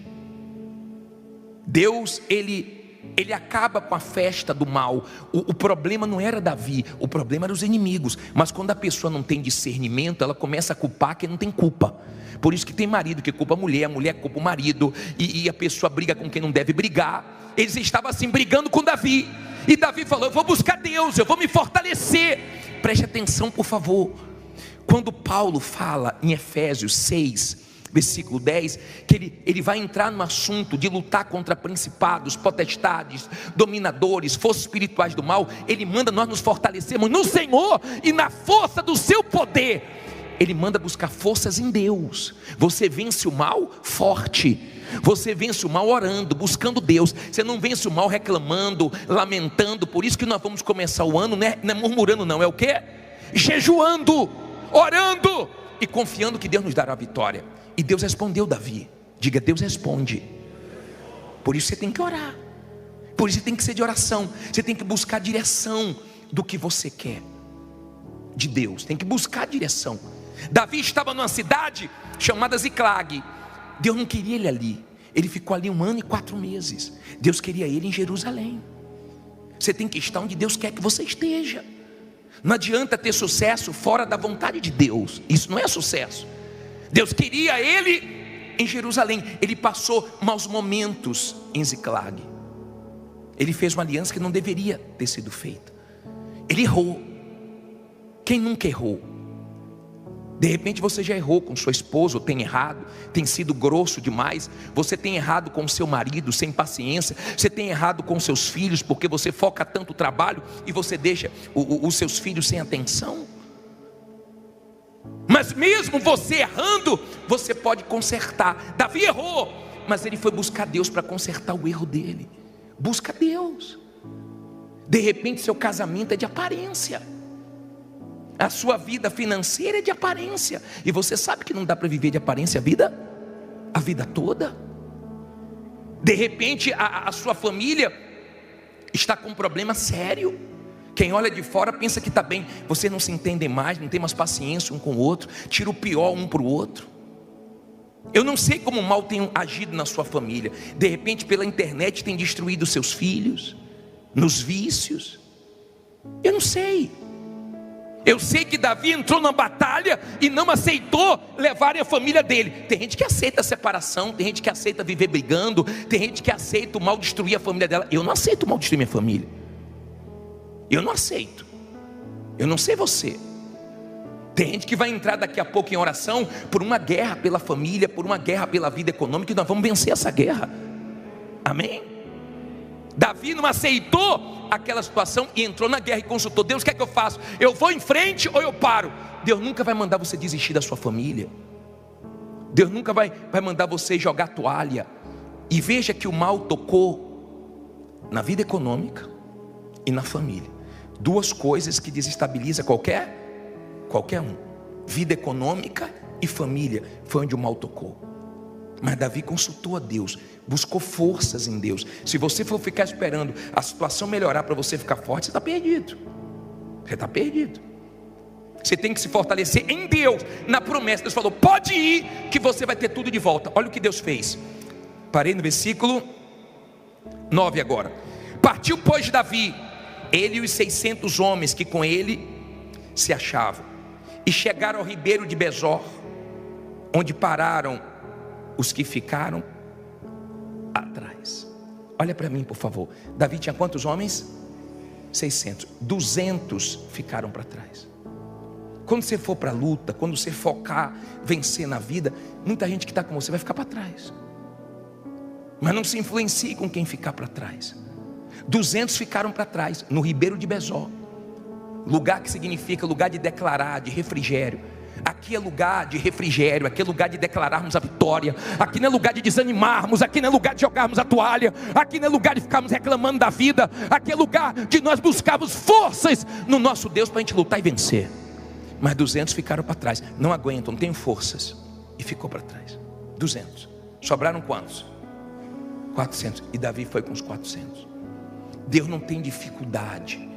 Deus, ele acaba com a festa do mal. O problema não era Davi, o problema eram os inimigos. Mas quando a pessoa não tem discernimento, ela começa a culpar quem não tem culpa. Por isso que tem marido que culpa a mulher culpa o marido, e a pessoa briga com quem não deve brigar. Eles estavam assim brigando com Davi, e Davi falou: eu vou buscar Deus, eu vou me fortalecer. Preste atenção, por favor. Quando Paulo fala em Efésios 6, versículo 10, que ele vai entrar no assunto de lutar contra principados, potestades, dominadores, forças espirituais do mal, ele manda nós nos fortalecermos no Senhor e na força do seu poder. Ele manda buscar forças em Deus. Você vence o mal forte. Você vence o mal orando, buscando Deus. Você não vence o mal reclamando, lamentando. Por isso que nós vamos começar o ano, não é murmurando não, é o quê? Jejuando, orando e confiando que Deus nos dará a vitória. E Deus respondeu Davi. Diga: Deus responde. Por isso você tem que orar. Por isso você tem que ser de oração. Você tem que buscar a direção do que você quer de Deus. Tem que buscar a direção. Davi estava numa cidade chamada Ziclag. Deus não queria ele ali. Ele ficou ali 1 ano e 4 meses. Deus queria ele em Jerusalém. Você tem que estar onde Deus quer que você esteja. Não adianta ter sucesso fora da vontade de Deus. Isso não é sucesso. Deus queria ele em Jerusalém. Ele passou maus momentos em Ziclag. Ele fez uma aliança que não deveria ter sido feita. Ele errou. Quem nunca errou? De repente você já errou com sua esposa, ou tem errado, tem sido grosso demais. Você tem errado com o seu marido, sem paciência. Você tem errado com seus filhos, porque você foca tanto no trabalho e você deixa os seus filhos sem atenção. Mas mesmo você errando, você pode consertar. Davi errou, mas ele foi buscar Deus para consertar o erro dele. Busca Deus. De repente seu casamento é de aparência, a sua vida financeira é de aparência, e você sabe que não dá para viver de aparência a vida toda. De repente a sua família está com um problema sério. Quem olha de fora pensa que está bem. Vocês não se entendem mais, não tem mais paciência um com o outro, tira o pior um para o outro. Eu não sei como o mal tem agido na sua família. De repente pela internet tem destruído seus filhos, nos vícios. Eu não sei. Eu sei que Davi entrou na batalha e não aceitou levarem a família dele. Tem gente que aceita a separação, tem gente que aceita viver brigando, tem gente que aceita o mal destruir a família dela. Eu não aceito o mal destruir minha família. Eu não aceito. Eu não sei você. Tem gente que vai entrar daqui a pouco em oração por uma guerra pela família, por uma guerra pela vida econômica, e nós vamos vencer essa guerra. Amém? Davi não aceitou aquela situação e entrou na guerra e consultou Deus: o que é que eu faço? Eu vou em frente ou eu paro? Deus nunca vai mandar você desistir da sua família. Deus nunca vai mandar você jogar toalha. E veja que o mal tocou na vida econômica e na família. Duas coisas que desestabilizam qualquer um. Vida econômica e família foi onde o mal tocou. Mas Davi consultou a Deus, buscou forças em Deus. Se você for ficar esperando a situação melhorar para você ficar forte, você está perdido. Você está perdido. Você tem que se fortalecer em Deus, na promessa. Deus falou: pode ir, que você vai ter tudo de volta. Olha o que Deus fez. Parei no versículo 9 agora. Partiu, pois, Davi, ele e os 600 homens que com ele se achavam, e chegaram ao ribeiro de Besor, onde pararam os que ficaram atrás. Olha para mim, por favor. Davi tinha quantos homens? 600. 200 ficaram para trás. Quando você for para a luta, quando você focar, vencer na vida, muita gente que está com você vai ficar para trás. Mas não se influencie com quem ficar para trás. 200 ficaram para trás, no ribeiro de Besor. Lugar que significa lugar de declarar, de refrigério. Aqui é lugar de refrigério, aqui é lugar de declararmos a vitória. Aqui não é lugar de desanimarmos, aqui não é lugar de jogarmos a toalha, aqui não é lugar de ficarmos reclamando da vida. Aqui é lugar de nós buscarmos forças no nosso Deus para a gente lutar e vencer. Mas 200 ficaram para trás, não aguentam, não tem forças, e ficou para trás. 200, sobraram quantos? 400, e Davi foi com os 400. Deus não tem dificuldade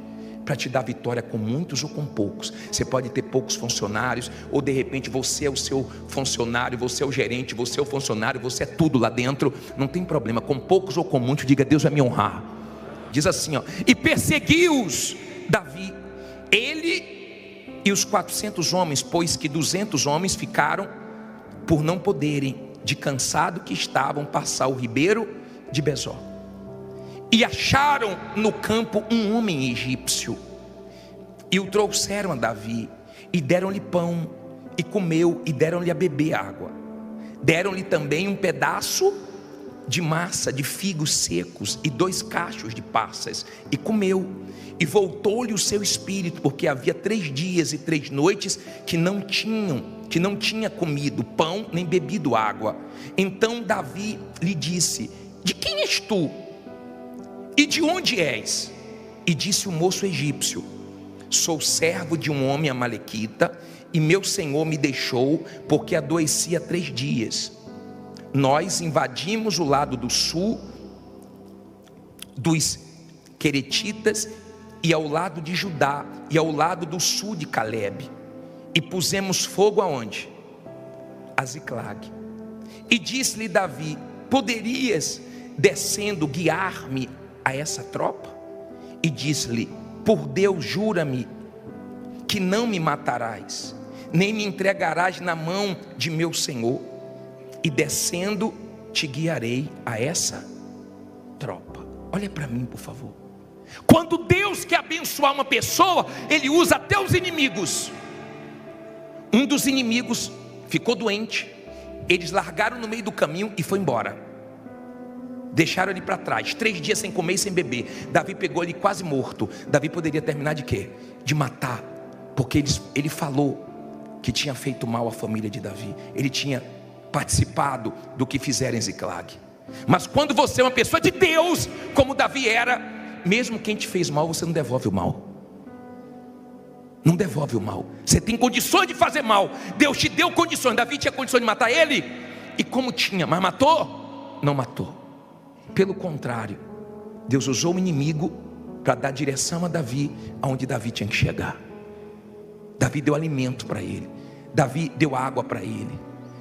para te dar vitória com muitos ou com poucos. Você pode ter poucos funcionários, ou de repente você é o seu funcionário, você é o gerente, você é o funcionário, você é tudo lá dentro. Não tem problema, com poucos ou com muitos, diga: Deus vai me honrar. Diz assim, ó: e perseguiu-os Davi, ele e os 400 homens, pois que 200 homens ficaram por não poderem, de cansado que estavam, passar o ribeiro de Besor. E acharam no campo um homem egípcio, e o trouxeram a Davi, e deram-lhe pão, e comeu, e deram-lhe a beber água. Deram-lhe também um pedaço de massa de figos secos, e 2 cachos de passas, e comeu. E voltou-lhe o seu espírito, porque havia 3 dias e 3 noites que não tinha comido pão, nem bebido água. Então Davi lhe disse: de quem és tu? E de onde és? E disse o moço egípcio: sou servo de um homem amalequita, e meu senhor me deixou, porque adoeci há 3 dias. Nós invadimos o lado do sul dos Queretitas, e ao lado de Judá, e ao lado do sul de Calebe, e pusemos fogo aonde? A Ziclag. E disse-lhe Davi: poderias, descendo, guiar-me a essa tropa? E disse-lhe: por Deus, jura-me que não me matarás, nem me entregarás na mão de meu senhor, e descendo te guiarei a essa tropa. Olha para mim, por favor. Quando Deus quer abençoar uma pessoa, Ele usa até os inimigos. Um dos inimigos ficou doente, eles largaram no meio do caminho e foi embora. Deixaram ele para trás, 3 dias sem comer e sem beber. Davi pegou ele quase morto. Davi poderia terminar de quê? De matar, porque ele falou que tinha feito mal à família de Davi. Ele tinha participado do que fizeram em Ziclag. Mas quando você é uma pessoa de Deus, como Davi era, mesmo quem te fez mal, você não devolve o mal. Não devolve o mal. Você tem condições de fazer mal. Deus te deu condições. Davi tinha condições de matar ele. E como tinha, mas matou? Não matou. Pelo contrário, Deus usou o inimigo para dar direção a Davi, aonde Davi tinha que chegar. Davi deu alimento para ele. Davi deu água para ele.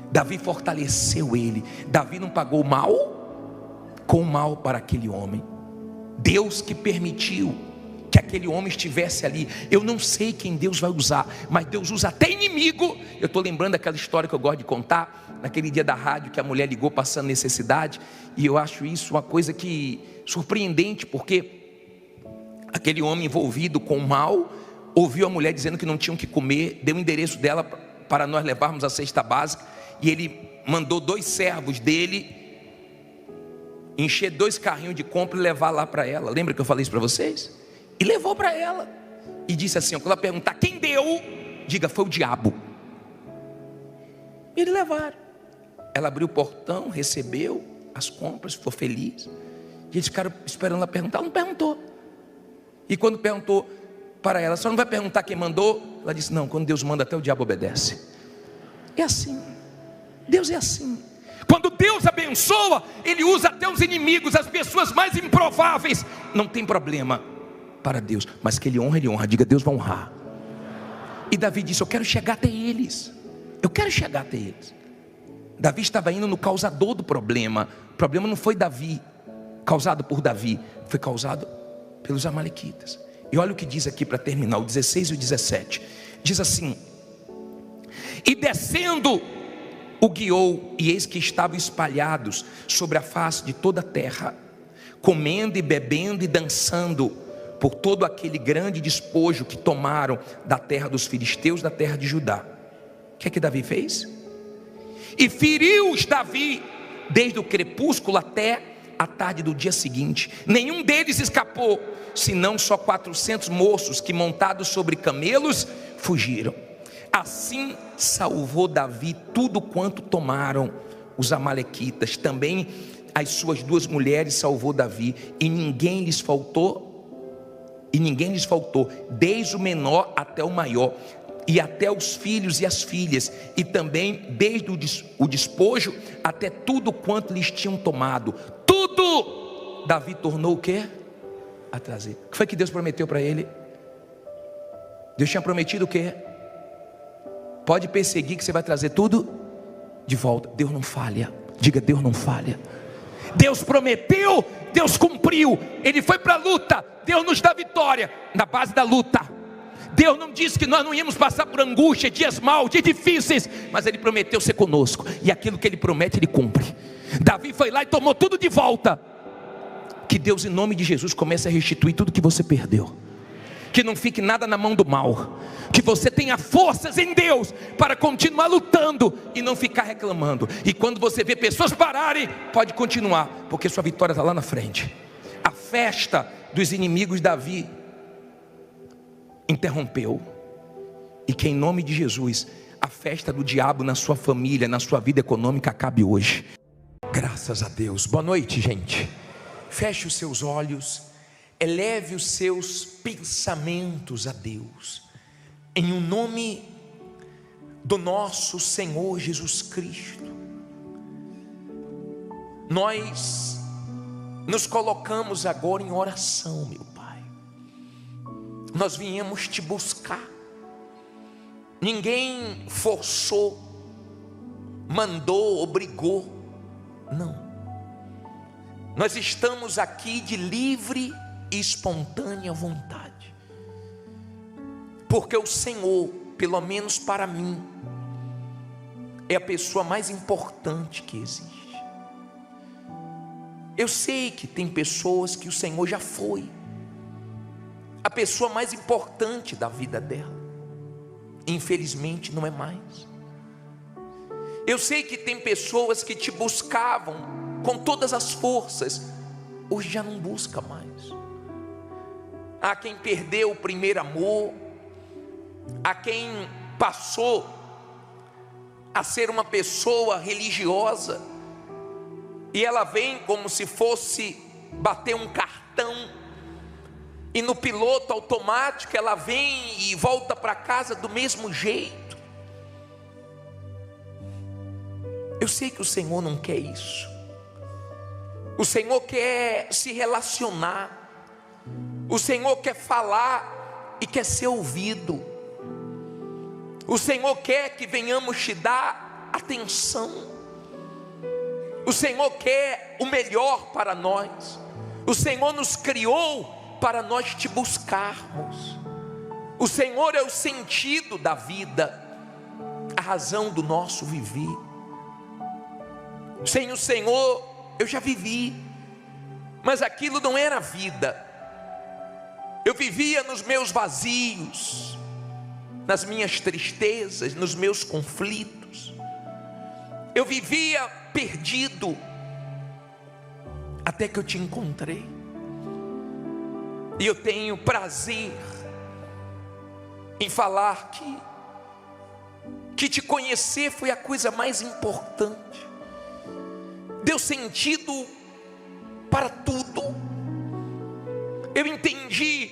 Davi fortaleceu ele. Davi não pagou o mal com o mal para aquele homem. Deus que permitiu que aquele homem estivesse ali. Eu não sei quem Deus vai usar, mas Deus usa até inimigo. Eu estou lembrando daquela história que eu gosto de contar, naquele dia da rádio que a mulher ligou passando necessidade, e eu acho isso uma coisa que surpreendente, porque aquele homem envolvido com o mal ouviu a mulher dizendo que não tinham que comer, deu o endereço dela para nós levarmos a cesta básica, e ele mandou 2 servos dele encher 2 carrinhos de compra e levar lá para ela. Lembra que eu falei isso para vocês? E levou para ela e disse assim, quando ela perguntar quem deu, diga, foi o diabo. E eles levaram. Ela abriu o portão, recebeu as compras, ficou feliz. E eles ficaram esperando ela perguntar. Ela não perguntou. E quando perguntou para ela, só não vai perguntar quem mandou? Ela disse, não, quando Deus manda até o diabo obedece. É assim. Deus é assim. Quando Deus abençoa, Ele usa até os inimigos, as pessoas mais improváveis. Não tem problema para Deus, mas que Ele honra, diga, Deus vai honrar. E Davi disse, eu quero chegar até eles. Eu quero chegar até eles. Davi estava indo no causador do problema. O problema não foi Davi, causado por Davi, foi causado pelos amalequitas. E olha o que diz aqui para terminar, o 16 e o 17. Diz assim, e descendo o guiou, e eis que estavam espalhados sobre a face de toda a terra, comendo e bebendo e dançando, por todo aquele grande despojo que tomaram da terra dos filisteus, da terra de Judá. O que é que Davi fez? E feriu-os Davi desde o crepúsculo até a tarde do dia seguinte. Nenhum deles escapou, senão só 400 moços que, montados sobre camelos, fugiram. Assim salvou Davi tudo quanto tomaram os amalequitas. Também as suas 2 mulheres salvou Davi, e ninguém lhes faltou, desde o menor até o maior, e até os filhos e as filhas, e também desde o despojo até tudo quanto lhes tinham tomado. Tudo Davi tornou o quê? A trazer. O que foi que Deus prometeu para ele? Deus tinha prometido o quê? Pode perseguir que você vai trazer tudo de volta. Deus não falha. Diga, Deus não falha. Deus prometeu, Deus cumpriu. Ele foi para a luta, Deus nos dá vitória na base da luta. Deus não disse que nós não íamos passar por angústia, dias maus, dias difíceis, mas Ele prometeu ser conosco, e aquilo que Ele promete, Ele cumpre. Davi foi lá e tomou tudo de volta. Que Deus, em nome de Jesus, comece a restituir tudo que você perdeu. Que não fique nada na mão do mal. Que você tenha forças em Deus para continuar lutando e não ficar reclamando. E quando você vê pessoas pararem, pode continuar, porque sua vitória está lá na frente. A festa dos inimigos Davi interrompeu. E que em nome de Jesus, a festa do diabo na sua família, na sua vida econômica acabe hoje. Graças a Deus. Boa noite, gente. Feche os seus olhos. Eleve os seus pensamentos a Deus, em o nome do nosso Senhor Jesus Cristo. Nós nos colocamos agora em oração, meu Pai. Nós viemos te buscar. Ninguém forçou, mandou, obrigou. Não. Nós estamos aqui de livre e espontânea vontade, porque o Senhor, pelo menos para mim, é a pessoa mais importante que existe. Eu sei que tem pessoas que o Senhor já foi a pessoa mais importante da vida dela, infelizmente não é mais. Eu sei que tem pessoas que te buscavam com todas as forças, hoje já não busca mais. Há quem perdeu o primeiro amor, há quem passou a ser uma pessoa religiosa, e ela vem como se fosse bater um cartão, e no piloto automático ela vem e volta para casa do mesmo jeito. Eu sei que o Senhor não quer isso. O Senhor quer se relacionar. O Senhor quer falar e quer ser ouvido. O Senhor quer que venhamos te dar atenção. O Senhor quer o melhor para nós. O Senhor nos criou para nós te buscarmos. O Senhor é o sentido da vida, a razão do nosso viver. Sem o Senhor eu já vivi, mas aquilo não era vida. Eu vivia nos meus vazios, nas minhas tristezas, nos meus conflitos. Eu vivia perdido, até que eu te encontrei. E eu tenho prazer em falar que te conhecer foi a coisa mais importante. Deu sentido para tudo. Eu entendi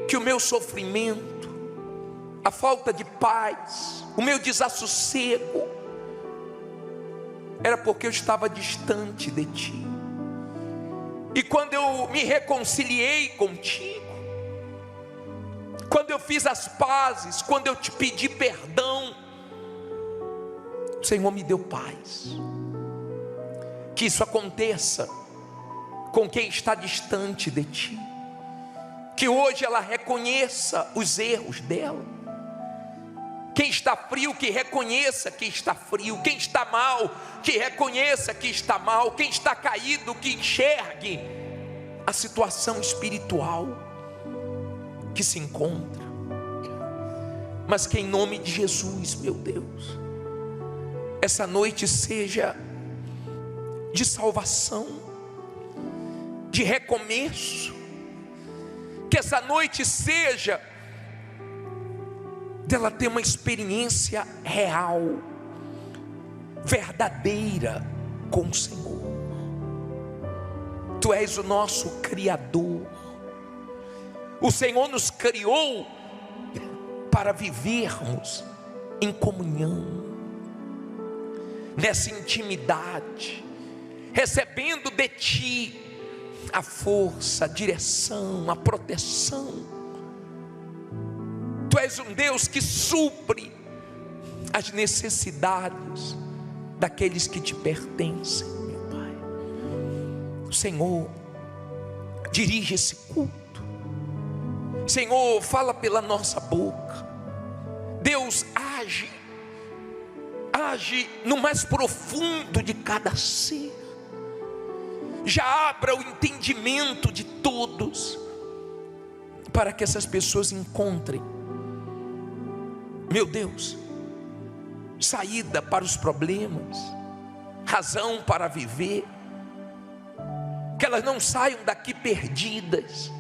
que o meu sofrimento, a falta de paz, o meu desassossego, era porque eu estava distante de ti. E quando eu me reconciliei contigo, quando eu fiz as pazes, quando eu te pedi perdão, o Senhor me deu paz. Que isso aconteça com quem está distante de ti. Que hoje ela reconheça os erros dela. Quem está frio, que reconheça que está frio. Quem está mal, que reconheça que está mal. Quem está caído, que enxergue a situação espiritual que se encontra. Mas que em nome de Jesus, meu Deus, essa noite seja de salvação, de recomeço. Que essa noite seja dela ter uma experiência real, verdadeira com o Senhor. Tu és o nosso Criador. O Senhor nos criou para vivermos em comunhão, nessa intimidade, recebendo de Ti a força, a direção, a proteção. Tu és um Deus que supre as necessidades daqueles que te pertencem, meu Pai. Senhor, dirige esse culto. Senhor, fala pela nossa boca. Deus, age no mais profundo de cada ser. Já abra o entendimento de todos, para que essas pessoas encontrem, meu Deus, saída para os problemas, razão para viver. Que elas não saiam daqui perdidas,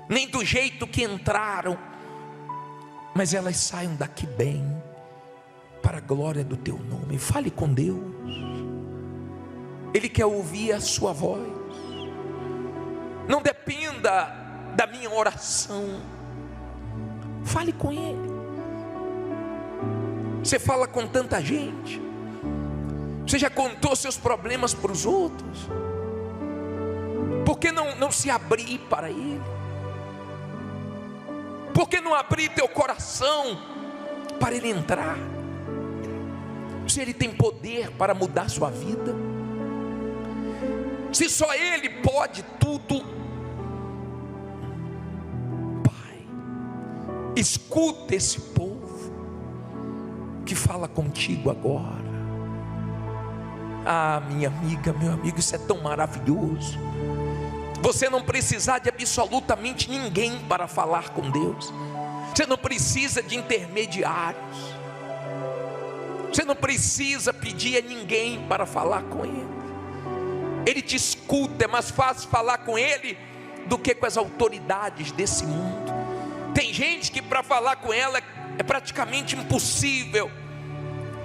nem do jeito que entraram, mas elas saiam daqui bem, para a glória do Teu nome. Fale com Deus. Ele quer ouvir a sua voz. Não dependa da minha oração. Fale com Ele. Você fala com tanta gente. Você já contou seus problemas para os outros. Por que não se abrir para Ele? Por que não abrir teu coração para Ele entrar? Se Ele tem poder para mudar sua vida, se só Ele pode tudo, Pai, escuta esse povo que fala contigo agora. Ah, minha amiga, meu amigo, isso é tão maravilhoso. Você não precisa de absolutamente ninguém para falar com Deus. Você não precisa de intermediários. Você não precisa pedir a ninguém para falar com Ele. Ele te escuta. É mais fácil falar com Ele do que com as autoridades desse mundo. Tem gente que para falar com ela é praticamente impossível.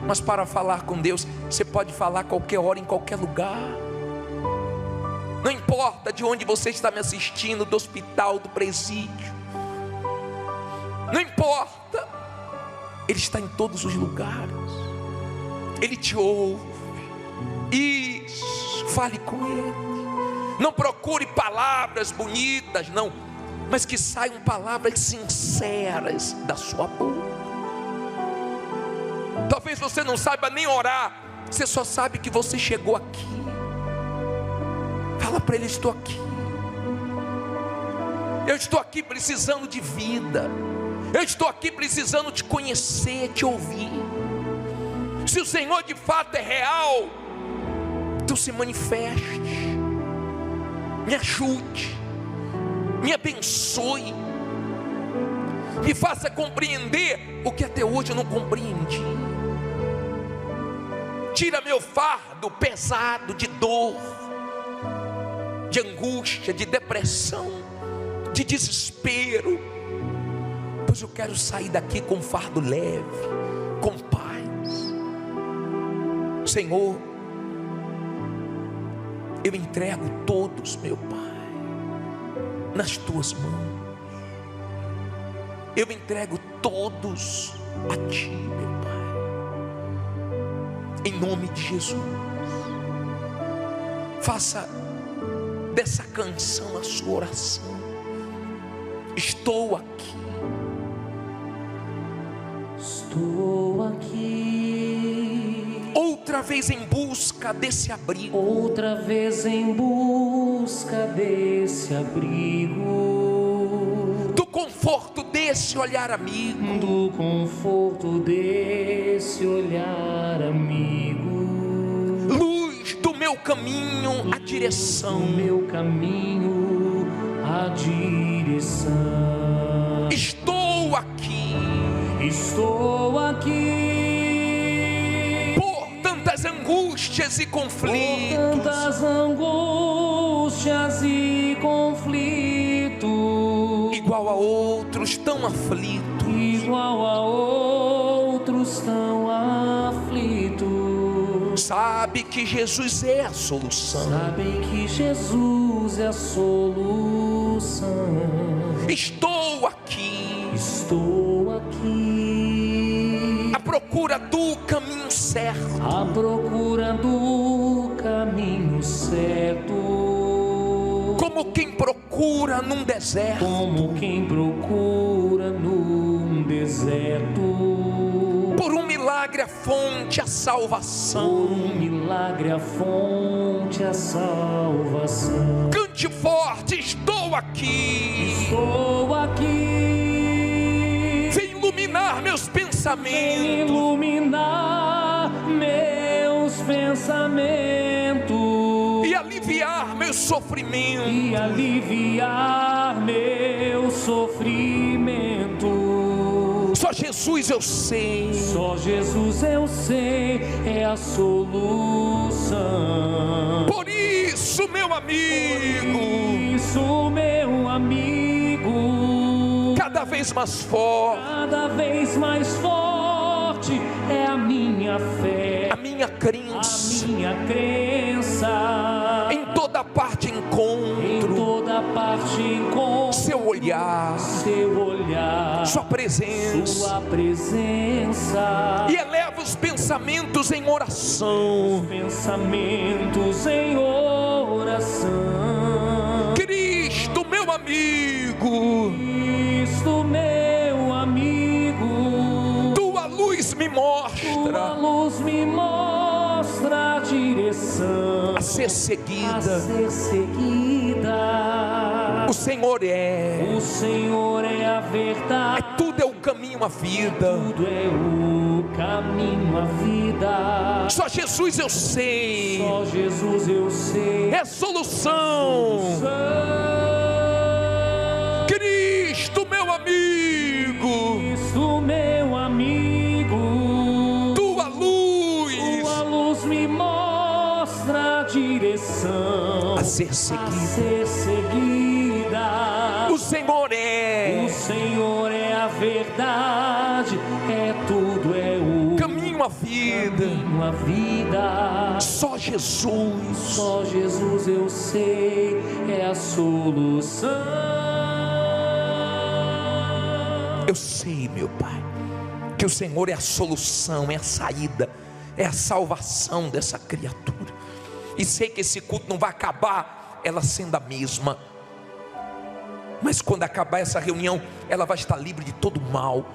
Mas para falar com Deus, você pode falar a qualquer hora, em qualquer lugar. Não importa de onde você está me assistindo, do hospital, do presídio. Não importa. Ele está em todos os lugares. Ele te ouve. Isso, fale com Ele. Não procure palavras bonitas, não, mas que saiam palavras sinceras da sua boca. Talvez você não saiba nem orar, você só sabe que você chegou aqui. Fala para Ele: estou aqui. Eu estou aqui precisando de vida. Eu estou aqui precisando te conhecer, te ouvir. Se o Senhor de fato é real, então se manifeste, me ajude, me abençoe, me faça compreender o que até hoje eu não compreendi. Tira meu fardo pesado de dor, de angústia, de depressão, de desespero, pois eu quero sair daqui com um fardo leve, com paz. Senhor, eu entrego todos, meu Pai, nas tuas mãos. Eu entrego todos a ti, meu Pai, em nome de Jesus. Faça dessa canção a sua oração. Estou aqui. Estou aqui. Outra vez em busca desse abrigo. Outra vez em busca desse abrigo. Do conforto desse olhar amigo. Do conforto desse olhar amigo. Luz do meu caminho, a direção. Do meu caminho, a direção. Estou aqui. Estou aqui. Por tantas angústias e conflitos. Por tantas angústias e conflitos. Igual a outros tão aflitos. Igual a outros tão aflitos. Sabe que Jesus é a solução. Sabem que Jesus é a solução. Estou aqui. Estou aqui. À procura do caminho certo. À procura do caminho certo. Como quem procura num deserto. Como quem procura num deserto. Por um milagre a fonte, a salvação. Por um milagre a fonte, a salvação. Cante forte: estou aqui. Estou aqui. Vem iluminar meus pensamentos. Iluminar meus pensamentos. E aliviar meus sofrimentos. E aliviar meu sofrimento. Só Jesus eu sei. Só Jesus eu sei é a solução. Por isso, meu amigo. Por isso, meu amigo. Cada vez mais forte. Cada vez mais forte é a minha fé. A minha crença. A minha crença. Em toda parte encontro. Em toda parte encontro. Seu olhar. Seu olhar. Sua presença. Sua presença. E eleva os pensamentos em oração. Pensamentos em oração. Cristo, meu amigo. Cristo, meu amigo. Tua luz me mostra. Tua luz me mostra a direção a ser seguida. A ser seguida. O Senhor é. O Senhor é a verdade. Tudo é o caminho, a vida. Tudo é o caminho, a vida. Só Jesus eu sei. Só Jesus eu sei. É a solução. Cristo, meu amigo. Cristo, meu amigo. Tua luz me mostra a direção a ser seguida. A ser seguida. O Senhor é. O Senhor é a verdade. É tudo, é o caminho, uma vida. Uma vida. Só Jesus. Só Jesus eu sei é a solução. Eu sei, meu Pai, que o Senhor é a solução, é a saída, é a salvação dessa criatura. E sei que esse culto não vai acabar ela sendo a mesma, mas quando acabar essa reunião, ela vai estar livre de todo mal,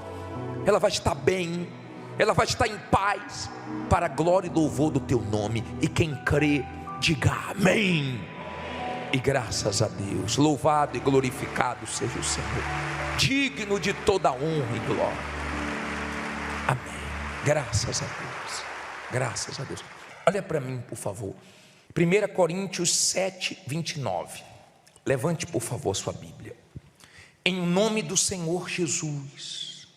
ela vai estar bem, ela vai estar em paz, para a glória e louvor do teu nome. E quem crê, diga amém. E graças a Deus, louvado e glorificado seja o Senhor, digno de toda honra e glória. Amém. Graças a Deus, graças a Deus. Olha para mim, por favor, 1 Coríntios 7, 29. Levante, por favor, sua Bíblia. Em nome do Senhor Jesus,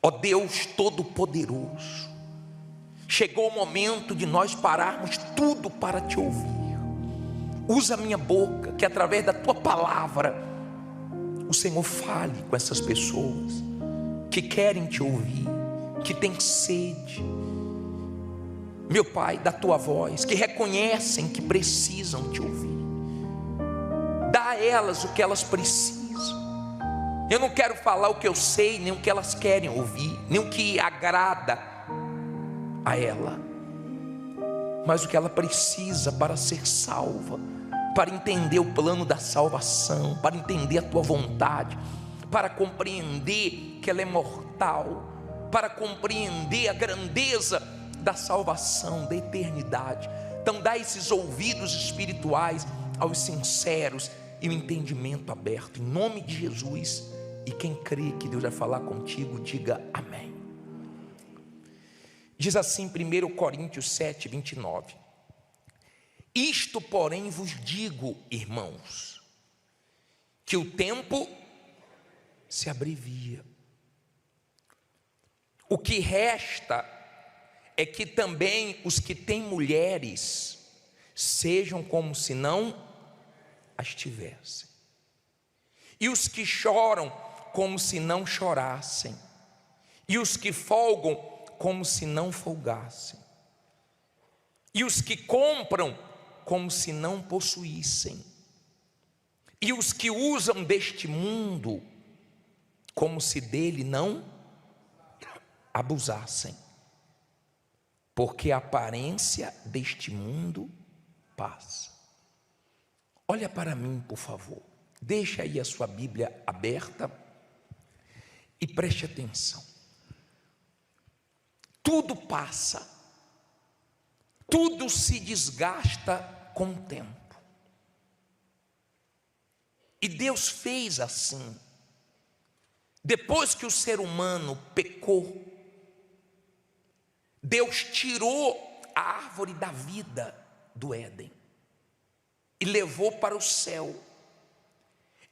ó Deus Todo-Poderoso, chegou o momento de nós pararmos tudo para te ouvir. Usa a minha boca, que através da tua palavra o Senhor fale com essas pessoas que querem te ouvir, que têm sede, meu Pai, da tua voz, que reconhecem que precisam te ouvir. Dá a elas o que elas precisam. Eu não quero falar o que eu sei, nem o que elas querem ouvir, nem o que agrada a ela, mas o que ela precisa para ser salva, para entender o plano da salvação, para entender a tua vontade, para compreender que ela é mortal, para compreender a grandeza da salvação, da eternidade. Então dá esses ouvidos espirituais aos sinceros e o entendimento aberto, em nome de Jesus. E quem crê que Deus vai falar contigo, diga amém. Diz assim 1 Coríntios 7, 29. Isto porém vos digo, irmãos, que o tempo se abrevia. O que resta é que também os que têm mulheres sejam como se não as tivessem, e os que choram como se não chorassem, e os que folgam como se não folgassem, e os que compram como se não possuíssem, e os que usam deste mundo como se dele não abusassem, porque a aparência deste mundo passa. Olha para mim, por favor, deixa aí a sua Bíblia aberta e preste atenção. Tudo passa, tudo se desgasta com o tempo, e Deus fez assim. Depois que o ser humano pecou, Deus tirou a árvore da vida do Éden e levou para o céu,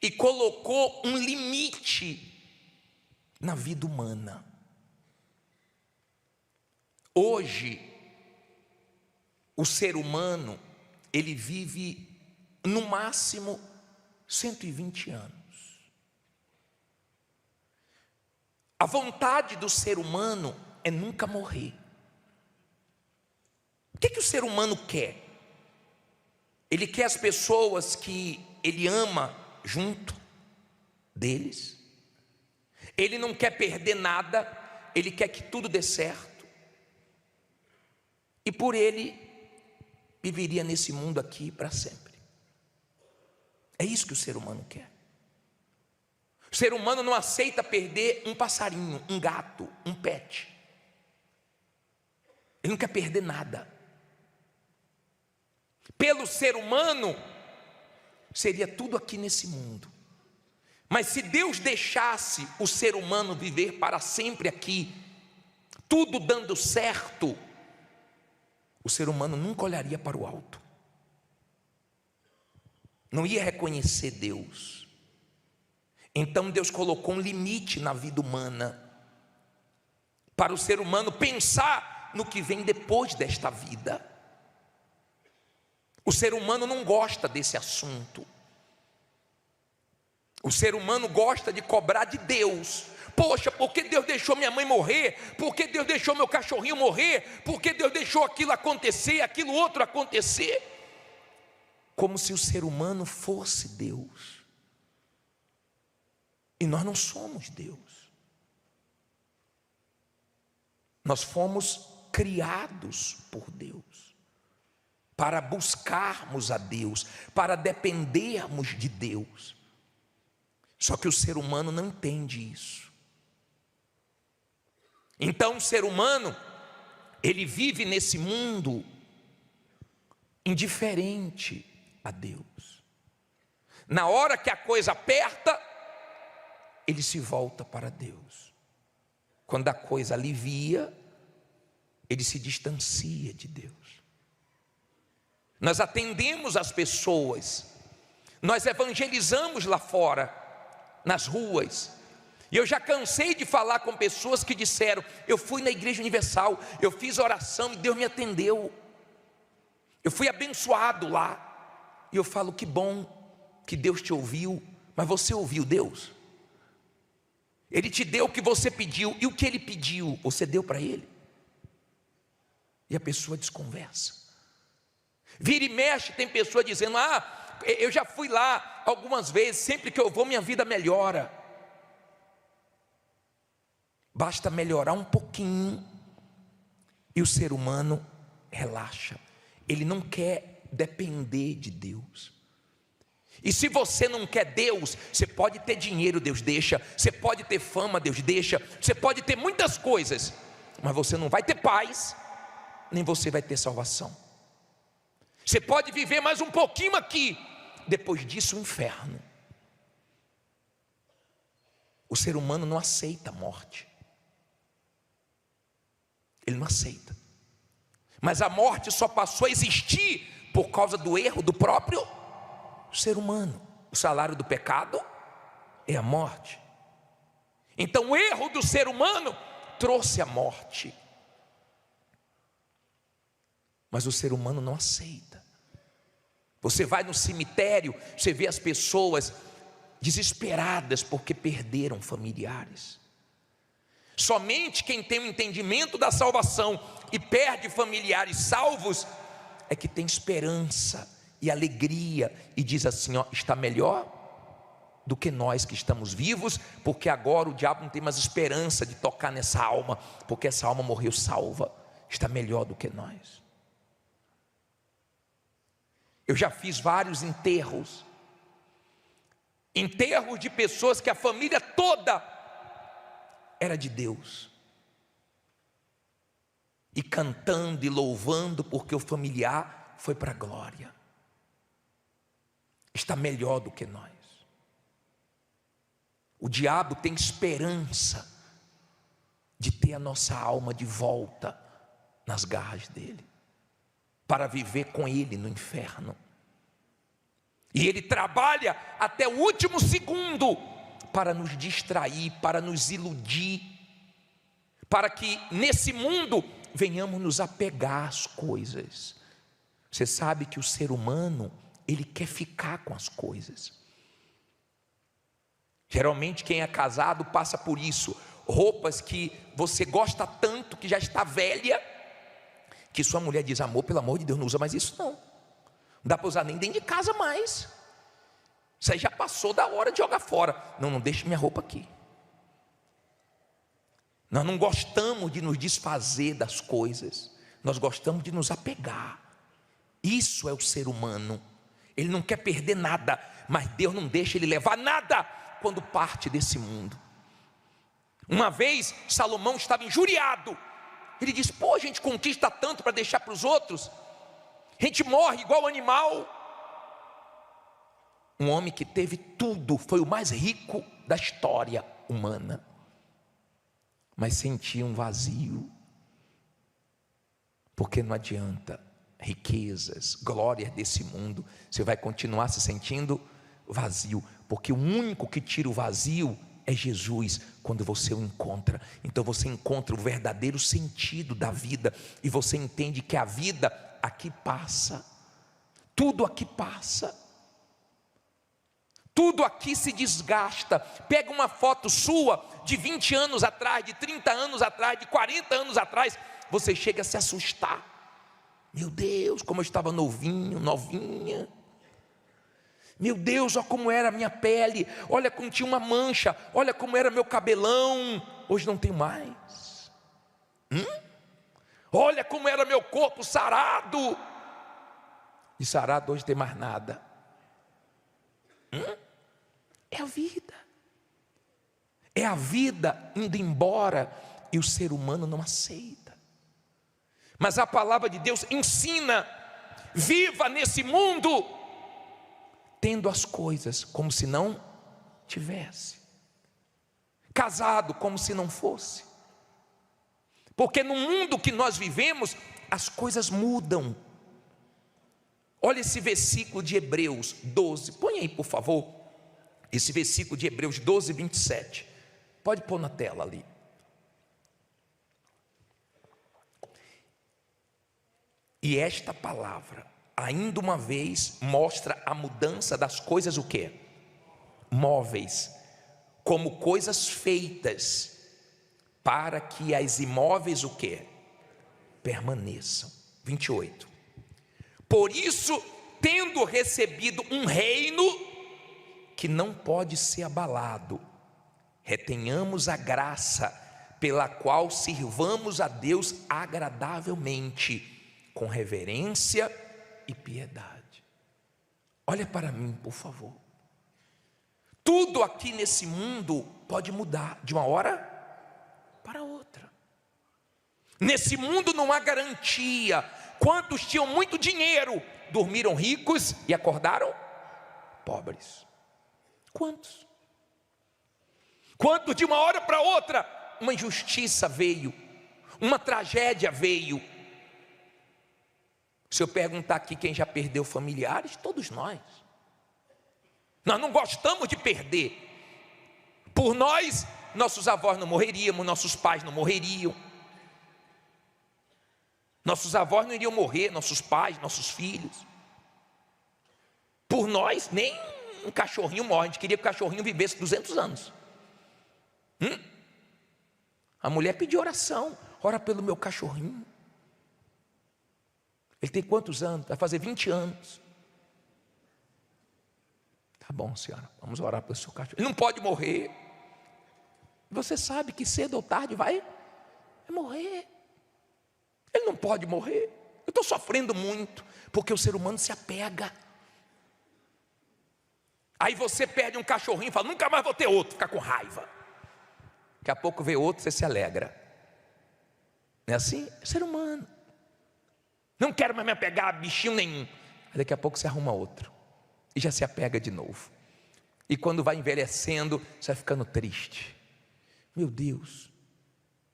e colocou um limite na vida humana. Hoje, o ser humano, ele vive no máximo 120 anos. A vontade do ser humano é nunca morrer. O que o ser humano quer? Ele quer as pessoas que ele ama junto deles. Ele não quer perder nada, ele quer que tudo dê certo. E por ele viveria nesse mundo aqui para sempre. É isso que o ser humano quer. O ser humano não aceita perder um passarinho, um gato, um pet. Ele não quer perder nada. Pelo ser humano, seria tudo aqui nesse mundo. Mas se Deus deixasse o ser humano viver para sempre aqui, tudo dando certo, o ser humano nunca olharia para o alto, não ia reconhecer Deus. Então Deus colocou um limite na vida humana, para o ser humano pensar no que vem depois desta vida. O ser humano não gosta desse assunto. O ser humano gosta de cobrar de Deus, Poxa, por que Deus deixou minha mãe morrer? Por que Deus deixou meu cachorrinho morrer? Por que Deus deixou aquilo acontecer, aquilo outro acontecer? Como se o ser humano fosse Deus. E nós não somos Deus. Nós fomos criados por Deus, para buscarmos a Deus, para dependermos de Deus. Só que o ser humano não entende isso. Então o ser humano, ele vive nesse mundo indiferente a Deus. Na hora que a coisa aperta, ele se volta para Deus. Quando a coisa alivia, ele se distancia de Deus. Nós atendemos as pessoas, nós evangelizamos lá fora, nas ruas. E eu já cansei de falar com pessoas que disseram: eu fui na Igreja Universal, eu fiz oração e Deus me atendeu, eu fui abençoado lá. E eu falo: que bom que Deus te ouviu, mas você ouviu Deus? Ele te deu o que você pediu, e o que ele pediu, você deu para ele? E a pessoa desconversa. Vira e mexe, tem pessoa dizendo: eu já fui lá algumas vezes, sempre que eu vou minha vida melhora. Basta melhorar um pouquinho e o ser humano relaxa. Ele não quer depender de Deus. E se você não quer Deus, você pode ter dinheiro, Deus deixa. Você pode ter fama, Deus deixa. Você pode ter muitas coisas, mas você não vai ter paz, nem você vai ter salvação. Você pode viver mais um pouquinho aqui, depois disso o inferno. O ser humano não aceita a morte. Ele não aceita. Mas a morte só passou a existir por causa do erro do próprio ser humano. O salário do pecado é a morte. Então o erro do ser humano trouxe a morte. Mas o ser humano não aceita. Você vai no cemitério, você vê as pessoas desesperadas porque perderam familiares. Somente quem tem o entendimento da salvação e perde familiares salvos é que tem esperança e alegria e diz assim: está melhor do que nós que estamos vivos, porque agora o diabo não tem mais esperança de tocar nessa alma, porque essa alma morreu salva. Está melhor do que nós. Eu já fiz vários enterros de pessoas que a família toda era de Deus, e cantando e louvando porque o familiar foi para a glória. Está melhor do que nós. O diabo tem esperança de ter a nossa alma de volta nas garras dele, para viver com ele no inferno. E ele trabalha até o último segundo para nos distrair, para nos iludir, para que nesse mundo venhamos nos apegar às coisas. Você sabe que o ser humano, ele quer ficar com as coisas. Geralmente quem é casado passa por isso. Roupas que você gosta tanto, que já está velha, que sua mulher diz: amor, pelo amor de Deus, não usa mais isso não. Não dá para usar nem dentro de casa mais. Isso aí já passou da hora de jogar fora. Não deixe minha roupa aqui. Nós não gostamos de nos desfazer das coisas. Nós gostamos de nos apegar. Isso é o ser humano. Ele não quer perder nada, mas Deus não deixa ele levar nada quando parte desse mundo. Uma vez Salomão estava injuriado. Ele disse: pô, a gente conquista tanto para deixar para os outros, a gente morre igual animal. Um homem que teve tudo, foi o mais rico da história humana, mas sentia um vazio, porque não adianta riquezas, glórias desse mundo, você vai continuar se sentindo vazio, porque o único que tira o vazio é Jesus, quando você o encontra. Então você encontra o verdadeiro sentido da vida, e você entende que a vida aqui passa, tudo aqui passa, Tudo aqui se desgasta. Pega uma foto sua de 20 anos atrás, de 30 anos atrás, de 40 anos atrás, você chega a se assustar. Meu Deus, como eu estava novinho, novinha. Meu Deus, olha como era a minha pele, olha como tinha uma mancha, olha como era meu cabelão. Hoje não tem mais. Olha como era meu corpo sarado. E sarado hoje não tem mais nada. É a vida. É a vida indo embora e o ser humano não aceita. Mas a palavra de Deus ensina: viva nesse mundo tendo as coisas como se não tivesse, casado como se não fosse, porque no mundo que nós vivemos as coisas mudam. Olha esse versículo de Hebreus 12, põe aí por favor, esse versículo de Hebreus 12, 27, pode pôr na tela ali. E esta palavra, ainda uma vez, mostra a mudança das coisas, o quê? Móveis, como coisas feitas, para que as imóveis, o quê? Permaneçam. 28. Por isso, tendo recebido um reino que não pode ser abalado, retenhamos a graça pela qual sirvamos a Deus agradavelmente, com reverência e piedade. Olha para mim, por favor. Tudo aqui nesse mundo pode mudar de uma hora para outra. Nesse mundo não há garantia. Quantos tinham muito dinheiro dormiram ricos e acordaram pobres? Quantos? Quantos de uma hora para outra uma injustiça veio, uma tragédia veio? Se eu perguntar aqui quem já perdeu familiares, todos nós não gostamos de perder. Por nós, nossos avós não morreriam, nossos pais não morreriam, nossos avós não iriam morrer, nossos pais, nossos filhos. Por nós, nem um cachorrinho morre. A gente queria que o cachorrinho vivesse 200 anos. A mulher pediu oração: ora pelo meu cachorrinho. Ele tem quantos anos? Vai fazer 20 anos. Tá bom, senhora, vamos orar pelo seu cachorro. Ele não pode morrer. Você sabe que cedo ou tarde vai morrer. Ele não pode morrer. Eu estou sofrendo muito, porque o ser humano se apega. Aí você perde um cachorrinho e fala: nunca mais vou ter outro, fica com raiva. Daqui a pouco vê outro, você se alegra. Não é assim? É ser humano. Não quero mais me apegar a bichinho nenhum. Aí daqui a pouco você arruma outro e já se apega de novo. E quando vai envelhecendo, você vai ficando triste. Meu Deus,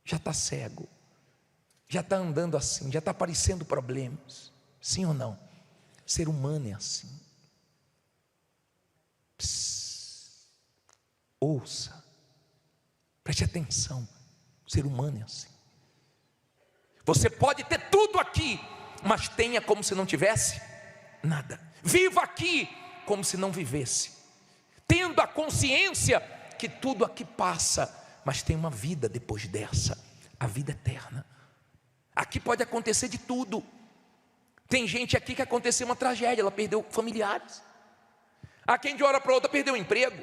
já está cego, já está andando assim, já está aparecendo problemas. Sim ou não? Ser humano é assim. Ouça, preste atenção. O ser humano é assim. Você pode ter tudo aqui, mas tenha como se não tivesse nada. Viva aqui como se não vivesse, tendo a consciência que tudo aqui passa, mas tem uma vida depois dessa, a vida eterna. Aqui pode acontecer de tudo. Tem gente aqui que aconteceu uma tragédia, ela perdeu familiares. Há quem de hora para outra perdeu o emprego.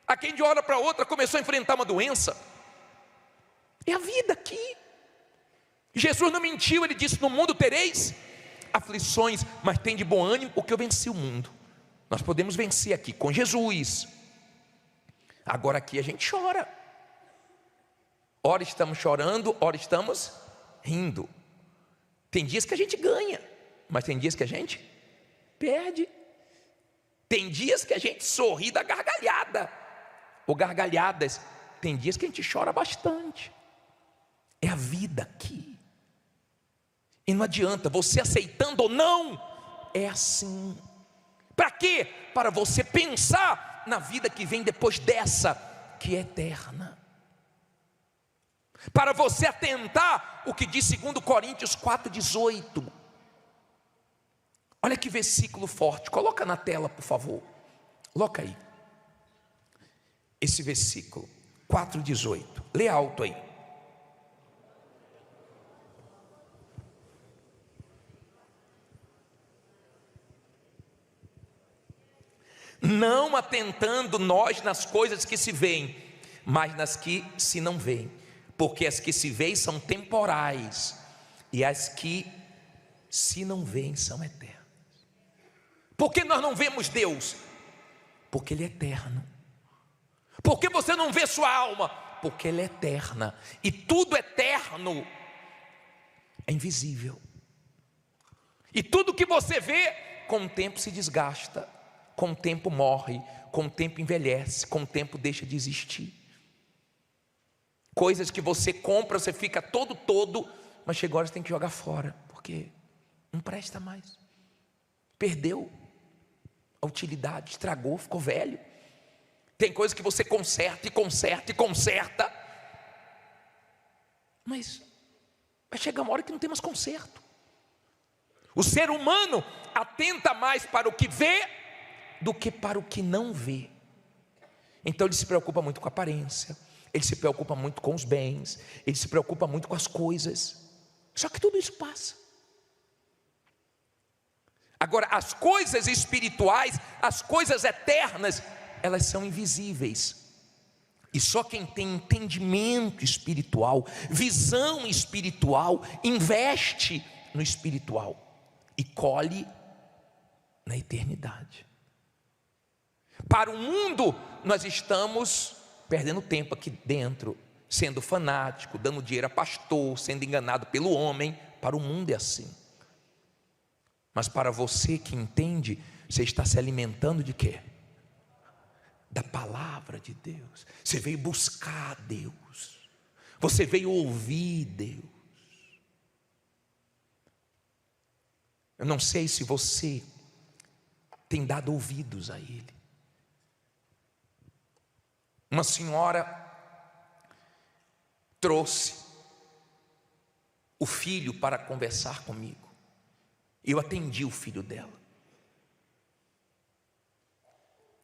Há quem de hora para outra começou a enfrentar uma doença. É a vida aqui. Jesus não mentiu, ele disse: no mundo tereis aflições, mas tem de bom ânimo, porque eu venci o mundo. Nós podemos vencer aqui com Jesus. Agora aqui a gente chora. Ora estamos chorando, ora estamos rindo. Tem dias que a gente ganha, mas tem dias que a gente perde. Tem dias que a gente sorri da gargalhada, ou gargalhadas. Tem dias que a gente chora bastante. É a vida aqui. E não adianta, você aceitando ou não, é assim. Para quê? Para você pensar na vida que vem depois dessa, que é eterna. Para você atentar o que diz 2 Coríntios 4,18. Olha que versículo forte, coloca na tela por favor. Coloca aí esse versículo 4:18. Lê alto aí. Não atentando nós nas coisas que se veem, mas nas que se não veem, porque as que se veem são temporais, e as que se não veem são eternas. Por que nós não vemos Deus? Porque Ele é eterno. Por que você não vê sua alma? Porque Ele é eterna, e tudo eterno é invisível, e tudo que você vê, com o tempo se desgasta, com o tempo morre, com o tempo envelhece, com o tempo deixa de existir. Coisas que você compra, você fica todo, mas chega a hora você tem que jogar fora, porque não presta mais, perdeu a utilidade, estragou, ficou velho. Tem coisas que você conserta, mas vai chegar uma hora que não tem mais conserto. O ser humano atenta mais para o que vê do que para o que não vê. Então ele se preocupa muito com a aparência, ele se preocupa muito com os bens, ele se preocupa muito com as coisas. Só que tudo isso passa. Agora, as coisas espirituais, as coisas eternas, elas são invisíveis. E só quem tem entendimento espiritual, visão espiritual, investe no espiritual e colhe na eternidade. Para o mundo, nós estamos perdendo tempo aqui dentro, sendo fanático, dando dinheiro a pastor, sendo enganado pelo homem. Para o mundo é assim. Mas para você que entende, você está se alimentando de quê? Da palavra de Deus. Você veio buscar Deus, você veio ouvir Deus. Eu não sei se você tem dado ouvidos a Ele. Uma senhora trouxe o filho para conversar comigo. Eu atendi o filho dela.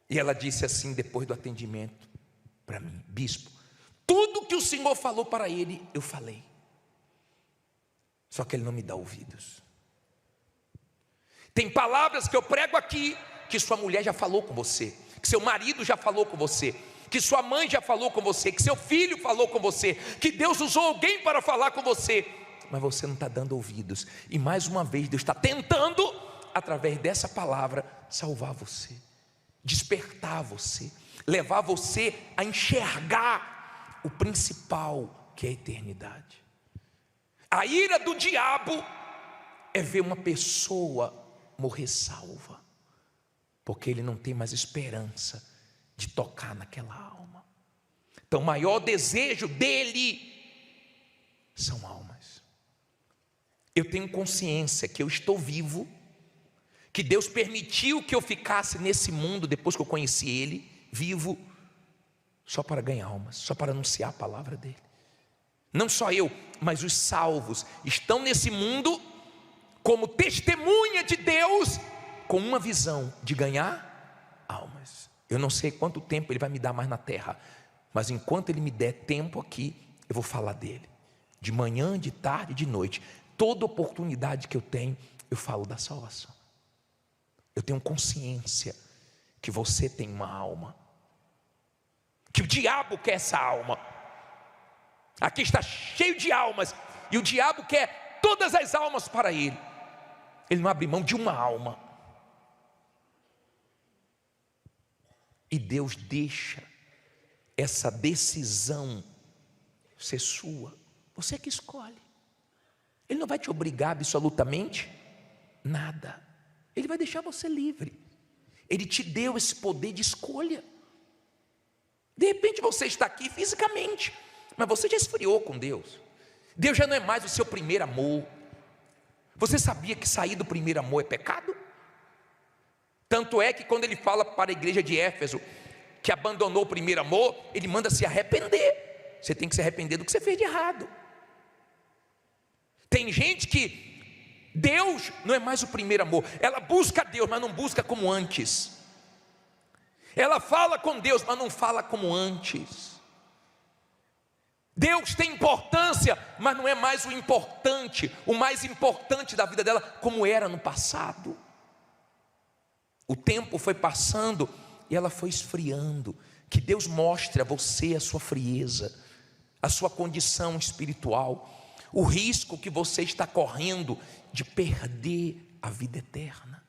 E ela disse assim, depois do atendimento para mim: bispo, tudo que o senhor falou para ele, eu falei. Só que ele não me dá ouvidos. Tem palavras que eu prego aqui, que sua mulher já falou com você, que seu marido já falou com você, que sua mãe já falou com você, que seu filho falou com você, que Deus usou alguém para falar com você, mas você não está dando ouvidos. E mais uma vez Deus está tentando, através dessa palavra, salvar você, despertar você, levar você a enxergar o principal, que é a eternidade. A ira do diabo é ver uma pessoa morrer salva, porque ele não tem mais esperança de tocar naquela alma. Então o maior desejo dele são almas. Eu tenho consciência que eu estou vivo, que Deus permitiu que eu ficasse nesse mundo depois que eu conheci Ele, vivo, só para ganhar almas, só para anunciar a palavra dEle. Não só eu, mas os salvos estão nesse mundo como testemunha de Deus, com uma visão de ganhar almas. Eu não sei quanto tempo Ele vai me dar mais na terra, mas enquanto Ele me der tempo aqui, eu vou falar dEle, de manhã, de tarde, de noite. Toda oportunidade que eu tenho, eu falo da salvação. Eu tenho consciência que você tem uma alma, que o diabo quer essa alma. Aqui está cheio de almas, e o diabo quer todas as almas para ele. Ele não abre mão de uma alma. E Deus deixa essa decisão ser sua. Você que escolhe. Ele não vai te obrigar absolutamente nada. Ele vai deixar você livre. Ele te deu esse poder de escolha. De repente você está aqui fisicamente, mas você já esfriou com Deus. Deus já não é mais o seu primeiro amor. Você sabia que sair do primeiro amor é pecado? Tanto é que quando ele fala para a igreja de Éfeso que abandonou o primeiro amor, ele manda se arrepender. Você tem que se arrepender do que você fez de errado. Tem gente que Deus não é mais o primeiro amor. Ela busca Deus, mas não busca como antes. Ela fala com Deus, mas não fala como antes. Deus tem importância, mas não é mais o mais importante da vida dela, como era no passado. O tempo foi passando e ela foi esfriando. Que Deus mostre a você a sua frieza, a sua condição espiritual, o risco que você está correndo de perder a vida eterna.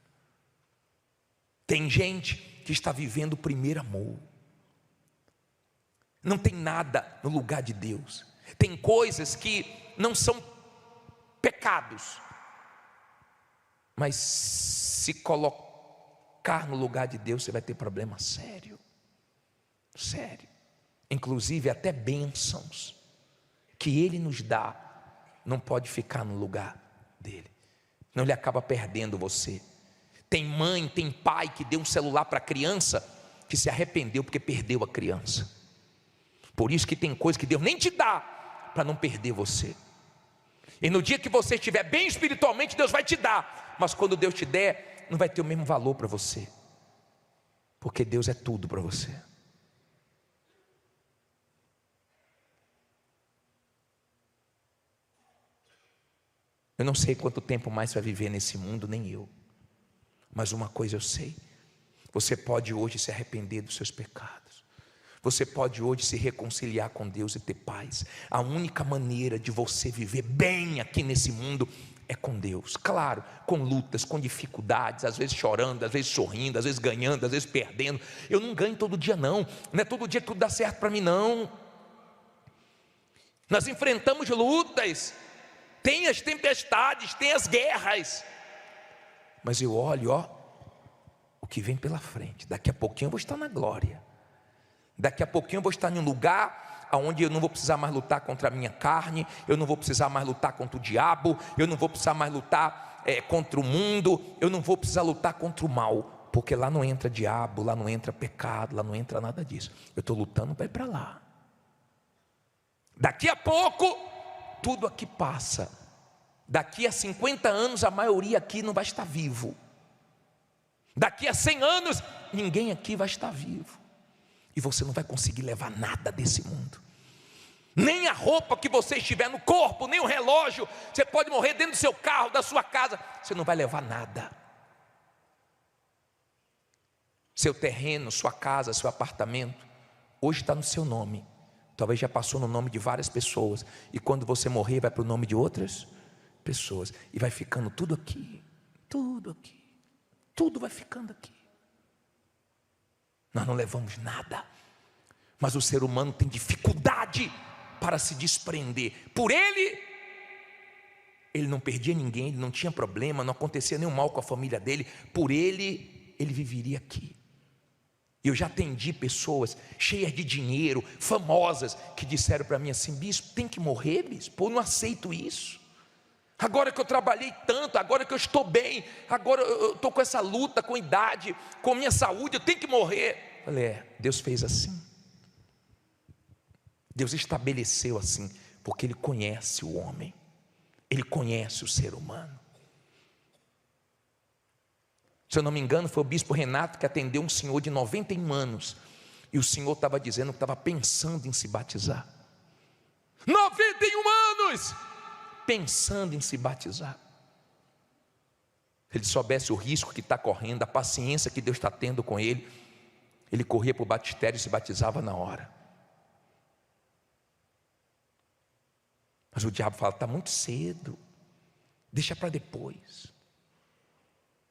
Tem gente que está vivendo o primeiro amor. Não tem nada no lugar de Deus. Tem coisas que não são pecados, mas se colocar no lugar de Deus, você vai ter problema sério. Sério. Inclusive até bênçãos que Ele nos dá, não pode ficar no lugar dele. Não, Ele acaba perdendo você. Tem mãe, tem pai que deu um celular para a criança, que se arrependeu porque perdeu a criança. Por isso que tem coisa que Deus nem te dá, para não perder você. E no dia que você estiver bem espiritualmente, Deus vai te dar. Mas quando Deus te der, não vai ter o mesmo valor para você, porque Deus é tudo para você. Eu não sei quanto tempo mais você vai viver nesse mundo, nem eu. Mas uma coisa eu sei: você pode hoje se arrepender dos seus pecados. Você pode hoje se reconciliar com Deus e ter paz. A única maneira de você viver bem aqui nesse mundo é com Deus. Claro, com lutas, com dificuldades, às vezes chorando, às vezes sorrindo, às vezes ganhando, às vezes perdendo. Eu não ganho todo dia não é todo dia que tudo dá certo para mim não. Nós enfrentamos lutas, tem as tempestades, tem as guerras, mas eu olho, o que vem pela frente. Daqui a pouquinho eu vou estar na glória. Daqui a pouquinho eu vou estar em um lugar onde eu não vou precisar mais lutar contra a minha carne, eu não vou precisar mais lutar contra o diabo, eu não vou precisar mais lutar contra o mundo, eu não vou precisar lutar contra o mal, porque lá não entra diabo, lá não entra pecado, lá não entra nada disso. Eu estou lutando para ir para lá. Daqui a pouco tudo aqui passa. Daqui a 50 anos a maioria aqui não vai estar vivo. Daqui a 100 anos ninguém aqui vai estar vivo. E você não vai conseguir levar nada desse mundo. Nem a roupa que você estiver no corpo, nem o relógio. Você pode morrer dentro do seu carro, da sua casa, você não vai levar nada. Seu terreno, sua casa, seu apartamento, hoje está no seu nome. Talvez já passou no nome de várias pessoas. E quando você morrer, vai para o nome de outras pessoas. E vai ficando tudo aqui. Tudo aqui. Tudo vai ficando aqui. Nós não levamos nada. Mas o ser humano tem dificuldade para se desprender. Por ele não perdia ninguém, ele não tinha problema, não acontecia nenhum mal com a família dele. Por ele viveria aqui. E eu já atendi pessoas cheias de dinheiro, famosas, que disseram para mim assim: bispo, tem que morrer, bispo, eu não aceito isso. Agora que eu trabalhei tanto, agora que eu estou bem, agora eu estou com essa luta, com idade, com minha saúde, eu tenho que morrer. Eu falei, Deus fez assim. Deus estabeleceu assim, porque Ele conhece o homem, Ele conhece o ser humano. Se eu não me engano, foi o bispo Renato que atendeu um senhor de 91 anos. E o senhor estava dizendo que estava pensando em se batizar. 91 anos! Pensando em se batizar. Se ele soubesse o risco que está correndo, a paciência que Deus está tendo com ele, ele corria para o batistério e se batizava na hora. Mas o diabo fala, está muito cedo, deixa para depois.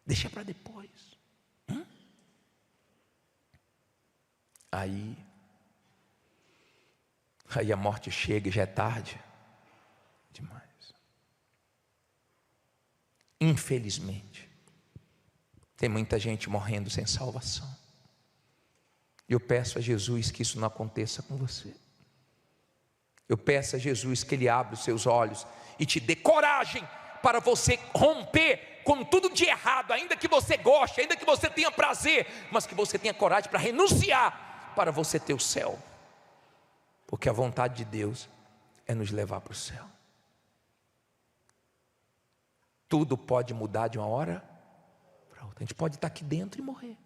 Deixa para depois. Aí a morte chega e já é tarde demais. Infelizmente, tem muita gente morrendo sem salvação. E eu peço a Jesus que isso não aconteça com você. Eu peço a Jesus que Ele abra os seus olhos e te dê coragem para você romper com tudo de errado, ainda que você goste, ainda que você tenha prazer, mas que você tenha coragem para renunciar, para você ter o céu. Porque a vontade de Deus é nos levar para o céu. Tudo pode mudar de uma hora para outra. A gente pode estar aqui dentro e morrer.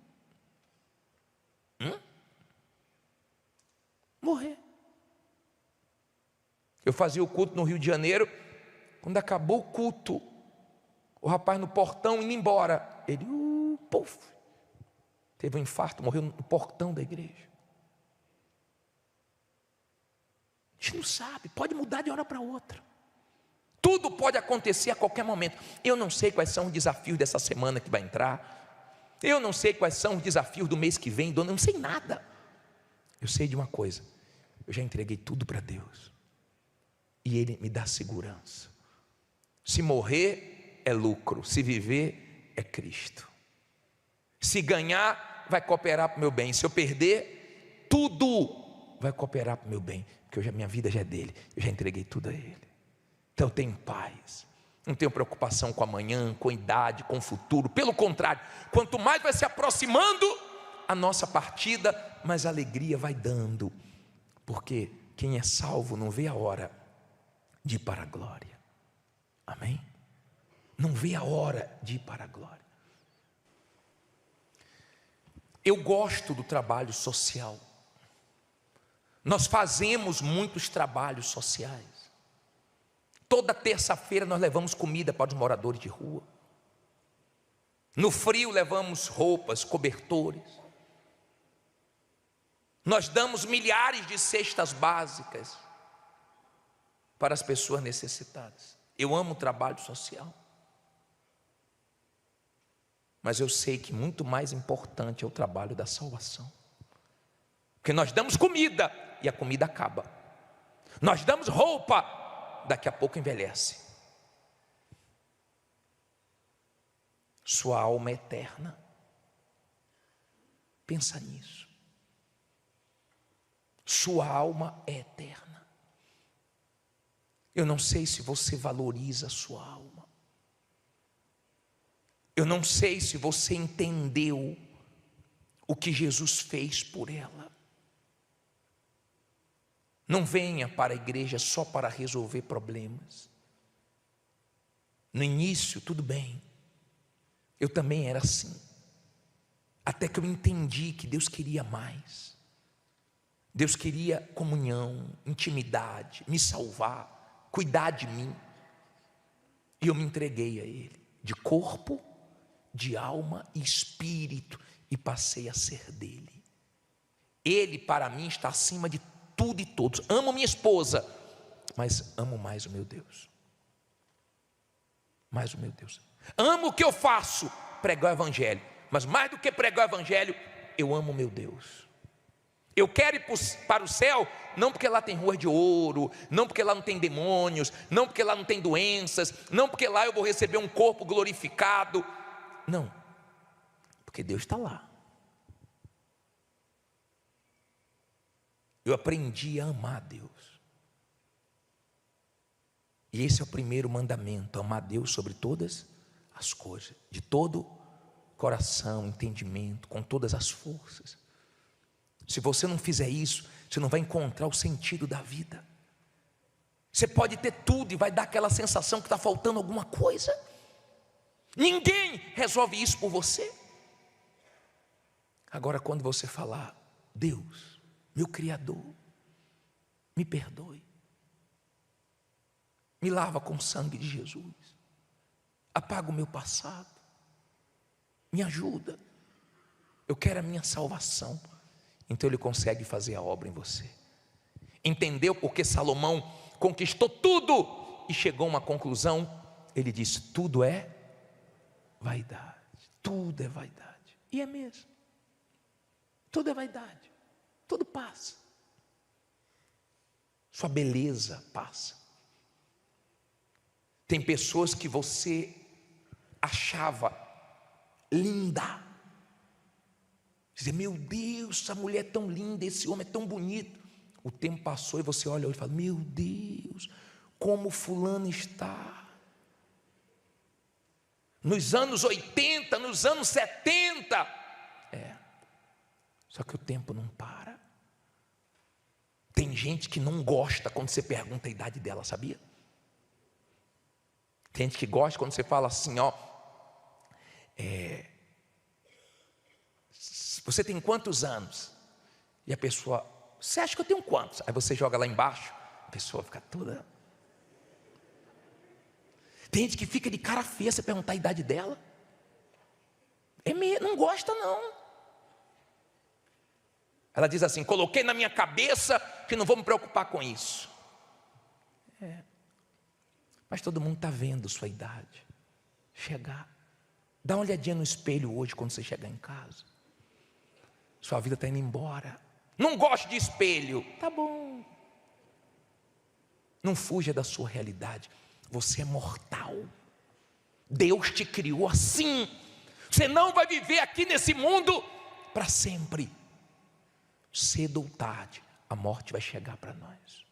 fazia o culto no Rio de Janeiro. Quando acabou o culto, o rapaz no portão indo embora, ele puf, teve um infarto, morreu no portão da igreja. A gente não sabe, pode mudar de hora para outra. Tudo pode acontecer a qualquer momento. Eu não sei quais são os desafios dessa semana que vai entrar. Eu não sei quais são os desafios do mês que vem. Eu não sei nada. Eu sei de uma coisa: eu já entreguei tudo para Deus, e Ele me dá segurança. Se morrer é lucro, se viver é Cristo. Se ganhar, vai cooperar para o meu bem. Se eu perder, tudo vai cooperar para o meu bem, porque minha vida já é dele, eu já entreguei tudo a Ele. Então eu tenho paz, não tenho preocupação com amanhã, com a idade, com o futuro. Pelo contrário, quanto mais vai se aproximando a nossa partida, mais alegria vai dando, porque quem é salvo não vê a hora de ir para a glória. Amém? Não vê a hora de ir para a glória. Eu gosto do trabalho social. Nós fazemos muitos trabalhos sociais. Toda terça-feira nós levamos comida para os moradores de rua. No frio levamos roupas, cobertores. Nós damos milhares de cestas básicas para as pessoas necessitadas. Eu amo o trabalho social, mas eu sei que muito mais importante é o trabalho da salvação. Porque nós damos comida e a comida acaba. Nós damos roupa, daqui a pouco envelhece. Sua alma é eterna. Pensa nisso. Sua alma é eterna. Eu não sei se você valoriza a sua alma. Eu não sei se você entendeu o que Jesus fez por ela. Não venha para a igreja só para resolver problemas. No início, tudo bem. Eu também era assim. Até que eu entendi que Deus queria mais. Deus queria comunhão, intimidade, me salvar, cuidar de mim. E eu me entreguei a Ele, de corpo, de alma e espírito, e passei a ser dele. Ele para mim está acima de tudo e todos. Amo minha esposa, mas amo mais o meu Deus. Mais o meu Deus. Amo o que eu faço, pregar o evangelho, mas mais do que pregar o evangelho, eu amo o meu Deus. Eu quero ir para o céu, não porque lá tem ruas de ouro, não porque lá não tem demônios, não porque lá não tem doenças, não porque lá eu vou receber um corpo glorificado. Não, porque Deus está lá. Eu aprendi a amar Deus. E esse é o primeiro mandamento: amar Deus sobre todas as coisas, de todo coração, entendimento, com todas as forças. Se você não fizer isso, você não vai encontrar o sentido da vida. Você pode ter tudo e vai dar aquela sensação que está faltando alguma coisa. Ninguém resolve isso por você. Agora, quando você falar: Deus, meu Criador, me perdoe, me lava com o sangue de Jesus, apaga o meu passado, me ajuda, eu quero a minha salvação. Então Ele consegue fazer a obra em você. Entendeu porque Salomão conquistou tudo e chegou a uma conclusão? Ele disse: tudo é vaidade. Tudo é vaidade. E é mesmo. Tudo é vaidade. Tudo passa. Sua beleza passa. Tem pessoas que você achava linda. Dizer: meu Deus, essa mulher é tão linda, esse homem é tão bonito. O tempo passou e você olha e fala: meu Deus, como fulano está. Nos anos 80, nos anos 70. Só que o tempo não para. Tem gente que não gosta quando você pergunta a idade dela, sabia? Tem gente que gosta quando você fala assim: ó, você tem quantos anos? E a pessoa: você acha que eu tenho quantos? Aí você joga lá embaixo, a pessoa fica toda... Tem gente que fica de cara feia, você perguntar a idade dela. Não gosta não. Ela diz assim: coloquei na minha cabeça que não vou me preocupar com isso. Mas todo mundo está vendo sua idade chegar. Dá uma olhadinha no espelho hoje quando você chegar em casa. Sua vida está indo embora. Não gosto de espelho. Tá bom. Não fuja da sua realidade. Você é mortal. Deus te criou assim. Você não vai viver aqui nesse mundo para sempre. Cedo ou tarde, a morte vai chegar para nós.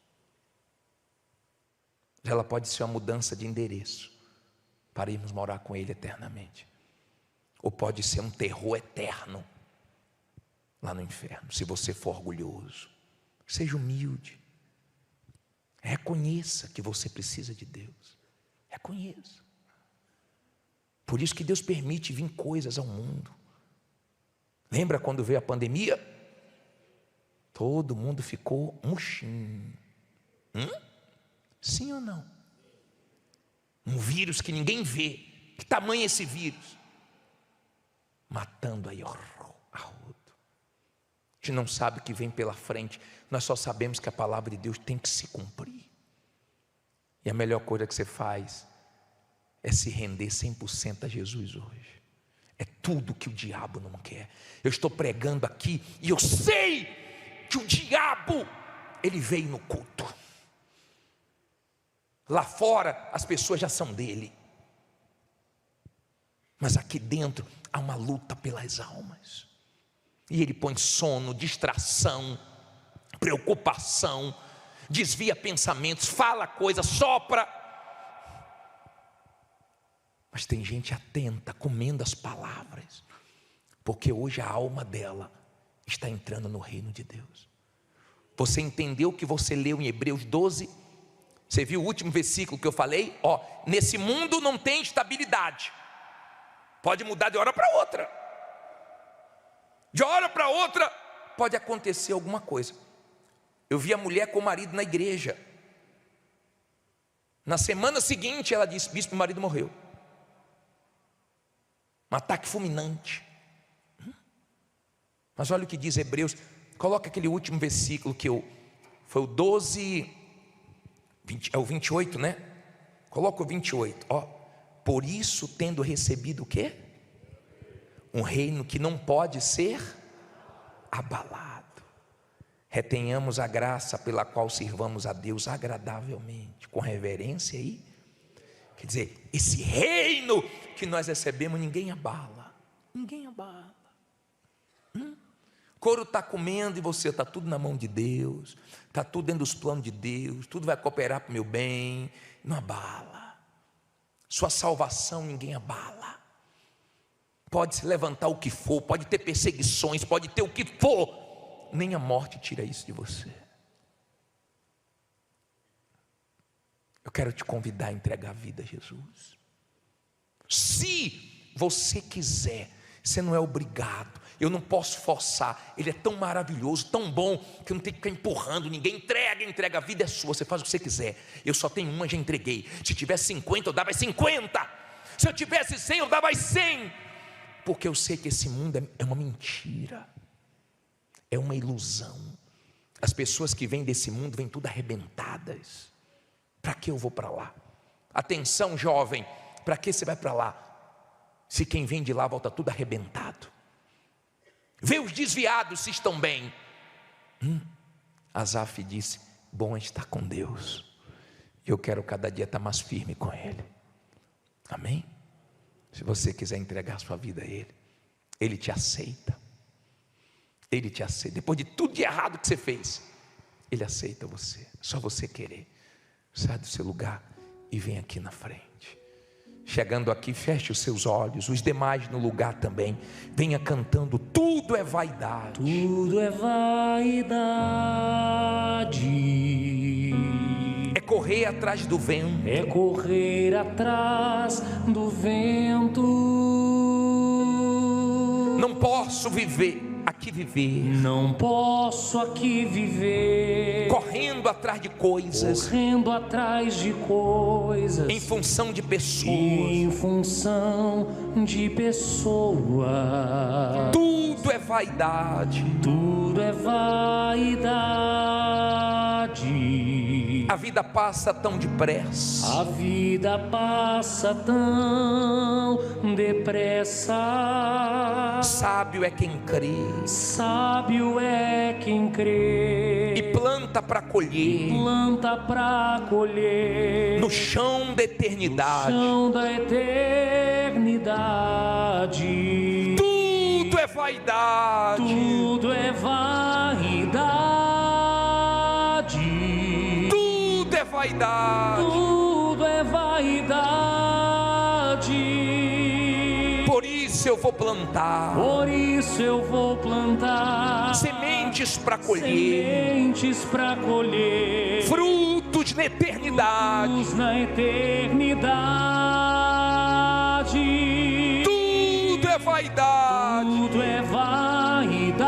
Ela pode ser uma mudança de endereço para irmos morar com Ele eternamente, ou pode ser um terror eterno lá no inferno. Se você for orgulhoso, seja humilde, reconheça que você precisa de Deus, reconheça. Por isso que Deus permite vir coisas ao mundo. Lembra quando veio a pandemia? Todo mundo ficou murchinho. Sim ou não? Um vírus que ninguém vê. Que tamanho é esse vírus? Matando aí a rodo. A gente não sabe o que vem pela frente. Nós só sabemos que a palavra de Deus tem que se cumprir. E a melhor coisa que você faz é se render 100% a Jesus hoje. É tudo que o diabo não quer. Eu estou pregando aqui e eu sei que o diabo, ele veio no culto. Lá fora as pessoas já são dele, mas aqui dentro há uma luta pelas almas. E ele põe sono, distração, preocupação, desvia pensamentos, fala coisa, sopra. Mas tem gente atenta, comendo as palavras, porque hoje a alma dela está entrando no reino de Deus. Você entendeu o que você leu em Hebreus 12? Você viu o último versículo que eu falei? Nesse mundo não tem estabilidade. Pode mudar de hora para outra. De hora para outra pode acontecer alguma coisa. Eu vi a mulher com o marido na igreja. Na semana seguinte ela disse: bispo, meu marido morreu. Um ataque fulminante. Mas olha o que diz Hebreus. Coloca aquele último versículo foi o 12, 20, é o 28, né? Coloca o 28. Por isso, tendo recebido o quê? Um reino que não pode ser abalado, retenhamos a graça pela qual sirvamos a Deus agradavelmente, com reverência aí. Quer dizer, esse reino que nós recebemos, ninguém abala. Ninguém abala. Couro está comendo e você está tudo na mão de Deus, está tudo dentro dos planos de Deus, tudo vai cooperar para o meu bem. Não abala. Sua salvação ninguém abala. Pode se levantar o que for, pode ter perseguições, pode ter o que for, nem a morte tira isso de você. Eu quero te convidar a entregar a vida a Jesus. Se você quiser, você não é obrigado. Eu não posso forçar. Ele é tão maravilhoso, tão bom, que eu não tenho que ficar empurrando ninguém. Entrega, a vida é sua, você faz o que você quiser. Eu só tenho uma, já entreguei. Se tivesse 50, eu dava 50. Se eu tivesse 100, eu dava 100. Porque eu sei que esse mundo é uma mentira, é uma ilusão. As pessoas que vêm desse mundo vêm tudo arrebentadas. Para que eu vou para lá? Atenção, jovem, para que você vai para lá? Se quem vem de lá volta tudo arrebentado. Vê os desviados se estão bem. Asaf disse: bom é estar com Deus. Eu quero cada dia estar mais firme com Ele. Amém? Se você quiser entregar sua vida a Ele, Ele te aceita. Ele te aceita. Depois de tudo de errado que você fez, Ele aceita você. É só você querer. Sai do seu lugar e vem aqui na frente. Chegando aqui, feche os seus olhos. Os demais no lugar também. Venha cantando: tudo é vaidade. Tudo é vaidade. É correr atrás do vento. É correr atrás do vento. Não posso viver aqui viver não posso aqui viver correndo atrás de coisas, correndo atrás de coisas, em função de pessoas. em função de pessoas. Tudo é vaidade. Tudo é vaidade. A vida passa tão depressa. A vida passa tão depressa. Sábio é quem crê Sábio é quem crê e planta para colher planta pra colher no chão da eternidade. chão da eternidade. Tudo é vaidade. Tudo é vaidade. Tudo é vaidade. Tudo é vaidade. Por isso eu vou plantar Por isso eu vou plantar sementes para colher sementes para colher frutos na eternidade. frutos na eternidade. Tudo é vaidade. Tudo é vaidade.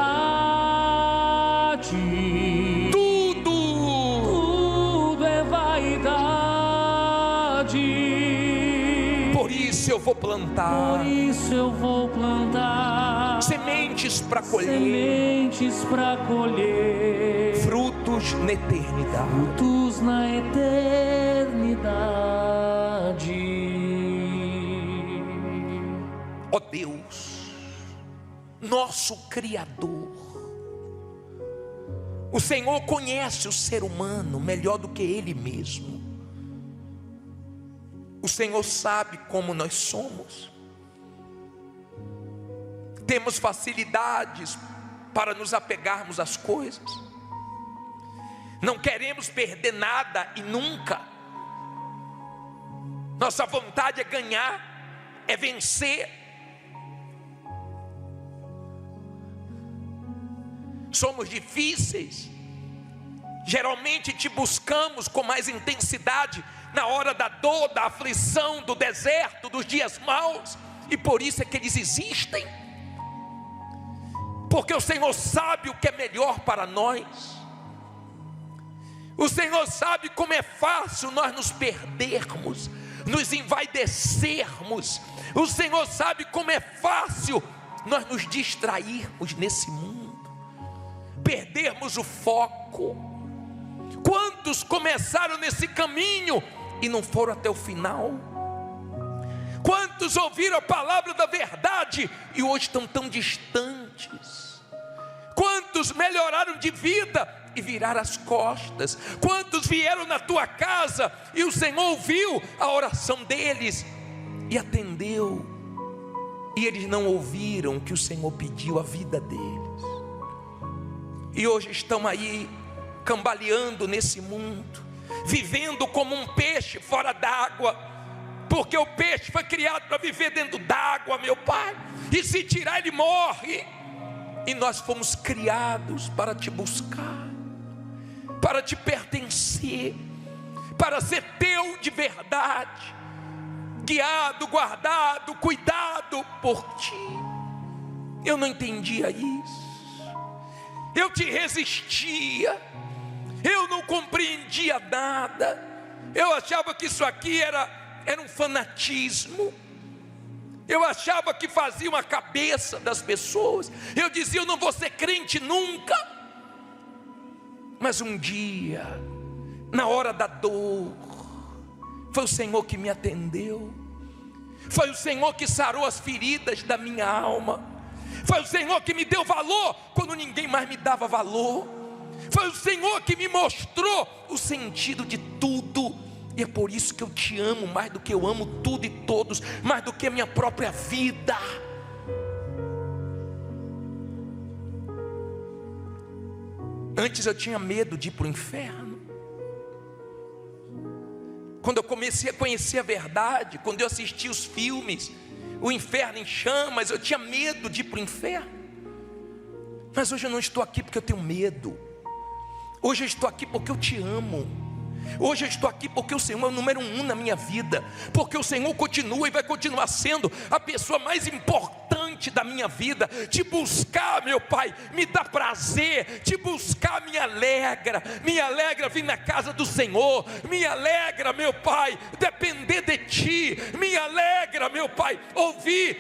Tudo é vaidade. Por isso eu vou plantar Por isso eu vou plantar sementes para colher sementes para colher frutos na eternidade. frutos na eternidade. Ó Deus, nosso Criador, o Senhor conhece o ser humano melhor do que ele mesmo. O Senhor sabe como nós somos. Temos facilidades para nos apegarmos às coisas. Não queremos perder nada e nunca. Nossa vontade é ganhar, é vencer. Somos difíceis. Geralmente te buscamos com mais intensidade na hora da dor, da aflição, do deserto, dos dias maus. E por isso é que eles existem. Porque o Senhor sabe o que é melhor para nós. O Senhor sabe como é fácil nós nos perdermos, nos envaidecermos. O Senhor sabe como é fácil nós nos distrairmos nesse mundo, perdermos o foco. Quantos começaram nesse caminho e não foram até o final? Quantos ouviram a palavra da verdade e hoje estão tão distantes? Quantos melhoraram de vida e viraram as costas? Quantos vieram na tua casa e o Senhor ouviu a oração deles e atendeu, e eles não ouviram o que o Senhor pediu a vida deles, e hoje estão aí cambaleando nesse mundo, vivendo como um peixe fora d'água, porque o peixe foi criado para viver dentro d'água, meu Pai, e se tirar ele morre. E nós fomos criados para te buscar, para te pertencer, para ser teu de verdade, guiado, guardado, cuidado por ti. Eu não entendia isso, eu te resistia, eu não compreendia nada, eu achava que isso aqui era um fanatismo. Eu achava que fazia uma cabeça das pessoas. Eu dizia, eu não vou ser crente nunca. Mas um dia, na hora da dor, foi o Senhor que me atendeu. Foi o Senhor que sarou as feridas da minha alma. Foi o Senhor que me deu valor quando ninguém mais me dava valor. Foi o Senhor que me mostrou o sentido de tudo. E é por isso que eu te amo mais do que eu amo tudo e todos, mais do que a minha própria vida. Antes eu tinha medo de ir para o inferno. Quando eu comecei a conhecer a verdade, quando eu assisti os filmes, o inferno em chamas, eu tinha medo de ir para o inferno. Mas hoje eu não estou aqui porque eu tenho medo. Hoje eu estou aqui porque eu te amo. Hoje eu estou aqui porque o Senhor é o número 1 na minha vida, porque o Senhor continua e vai continuar sendo a pessoa mais importante amante da minha vida. Te buscar, meu Pai, me dá prazer. Te buscar me alegra vir na casa do Senhor. Me alegra, meu Pai, depender de Ti. Me alegra, meu Pai, ouvir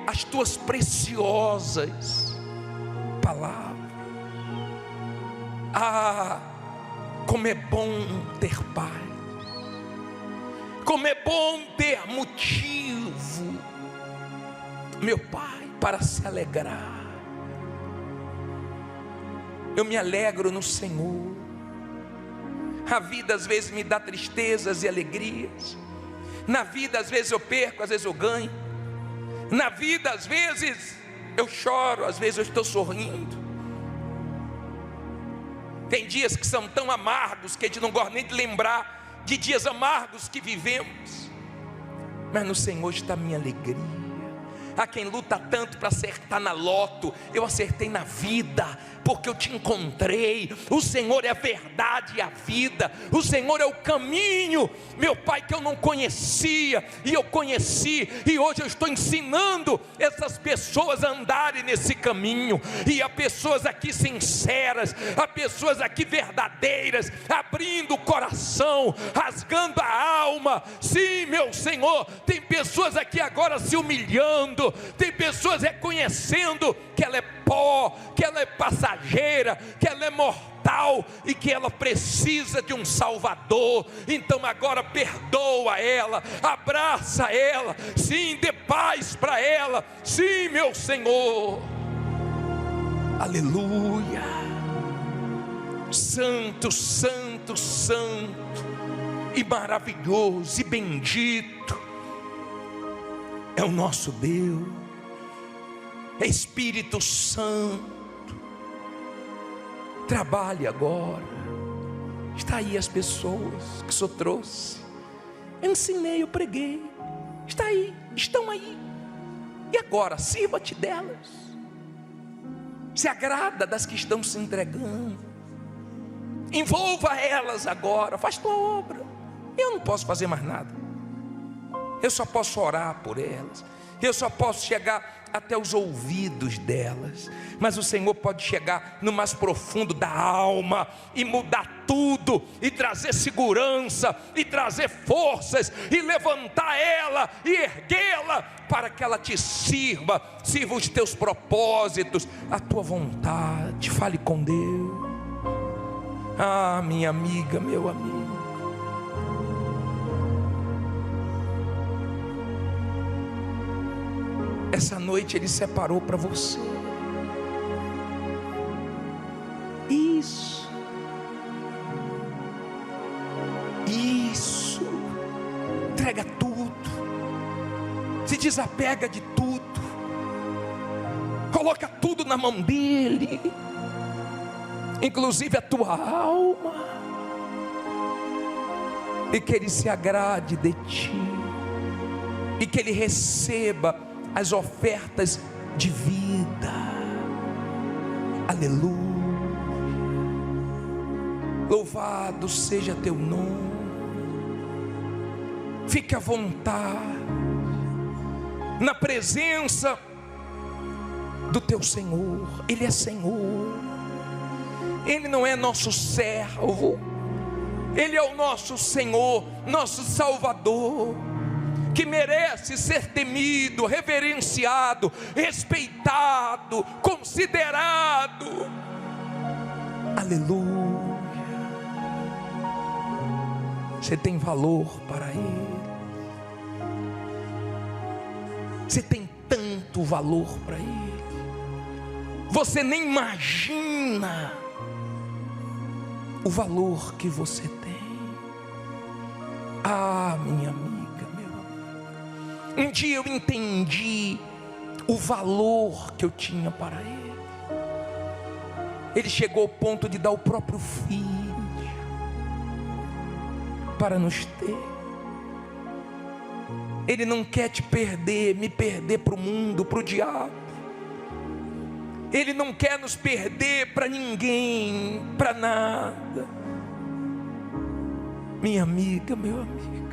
as Tuas preciosas palavras. Ah, como é bom ter paz. Como é bom ter motivo, meu Pai, para se alegrar. Eu me alegro no Senhor. A vida às vezes me dá tristezas e alegrias. Na vida às vezes eu perco, às vezes eu ganho. Na vida às vezes eu choro, às vezes eu estou sorrindo. Tem dias que são tão amargos que a gente não gosta nem de lembrar de dias amargos que vivemos. Mas no Senhor está a minha alegria. Há quem luta tanto para acertar na loto. Eu acertei na vida, porque eu te encontrei. O Senhor é a verdade e a vida. O Senhor é o caminho, meu Pai, que eu não conhecia, e eu conheci, e hoje eu estou ensinando essas pessoas a andarem nesse caminho. E há pessoas aqui sinceras, há pessoas aqui verdadeiras, abrindo o coração, rasgando a alma. Sim, meu Senhor, tem pessoas aqui agora se humilhando, tem pessoas reconhecendo que ela é pó, que ela é passageira, que ela é mortal e que ela precisa de um Salvador. Então agora perdoa ela, abraça ela, sim, dê paz para ela, sim, meu Senhor. Aleluia. Santo, santo, santo e maravilhoso e bendito é o nosso Deus. Espírito Santo, trabalhe agora. Está aí as pessoas que o Senhor trouxe. Eu ensinei, eu preguei. Está aí, estão aí. E agora, sirva-te delas. Se agrada das que estão se entregando. Envolva elas agora, faz tua obra. Eu não posso fazer mais nada. Eu só posso orar por elas. Eu só posso chegar até os ouvidos delas, mas o Senhor pode chegar no mais profundo da alma e mudar tudo, e trazer segurança, e trazer forças, e levantar ela, e erguê-la, para que ela te sirva os teus propósitos, a tua vontade. Fale com Deus. Ah, minha amiga, meu amigo, essa noite Ele separou para você. Isso. Entrega tudo. Se desapega de tudo. Coloca tudo na mão dEle, inclusive a tua alma. E que Ele se agrade de ti. E que Ele receba as ofertas de vida. Aleluia. Louvado seja teu nome. Fique à vontade na presença do teu Senhor. Ele é Senhor. Ele não é nosso servo. Ele é o nosso Senhor, nosso Salvador, que merece ser temido, reverenciado, respeitado, considerado. Aleluia. Você tem valor para Ele. Você tem tanto valor para Ele. Você nem imagina o valor que você tem. Ah, minha amiga, meu amigo, um dia eu entendi o valor que eu tinha para Ele. Ele chegou ao ponto de dar o próprio Filho para nos ter. Ele não quer te perder, me perder para o mundo, para o diabo. Ele não quer nos perder para ninguém, para nada. Minha amiga, meu amigo,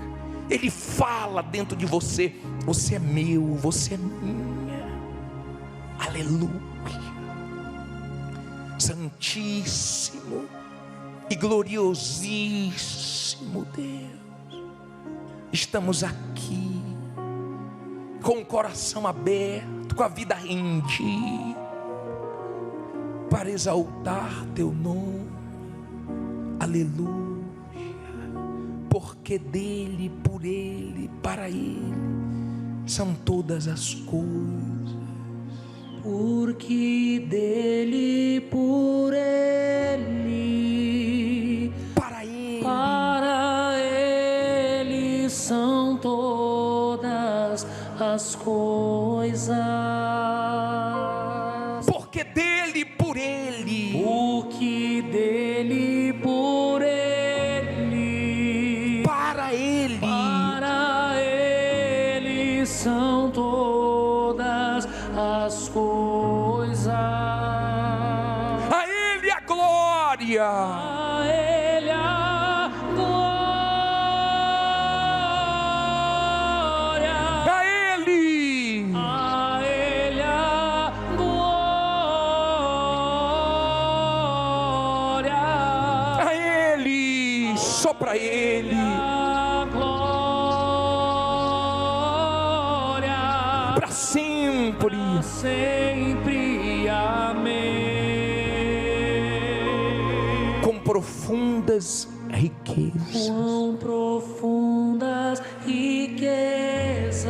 Ele fala dentro de você: você é meu, você é minha. Aleluia. Santíssimo e gloriosíssimo Deus, estamos aqui com o coração aberto, com a vida rendida, para exaltar teu nome. Aleluia. Porque dele, por ele, para ele são todas as coisas. Porque dele, por ele, para ele são todas as coisas. Porque dele, por ele, Porque dele, por ele, para ele são todas as coisas. a ele a glória, A ele a glória. a ele, A ele a glória. a ele, só para ele, A glória. para sempre. Sempre, amém. Com profundas riquezas, Quão profundas riquezas,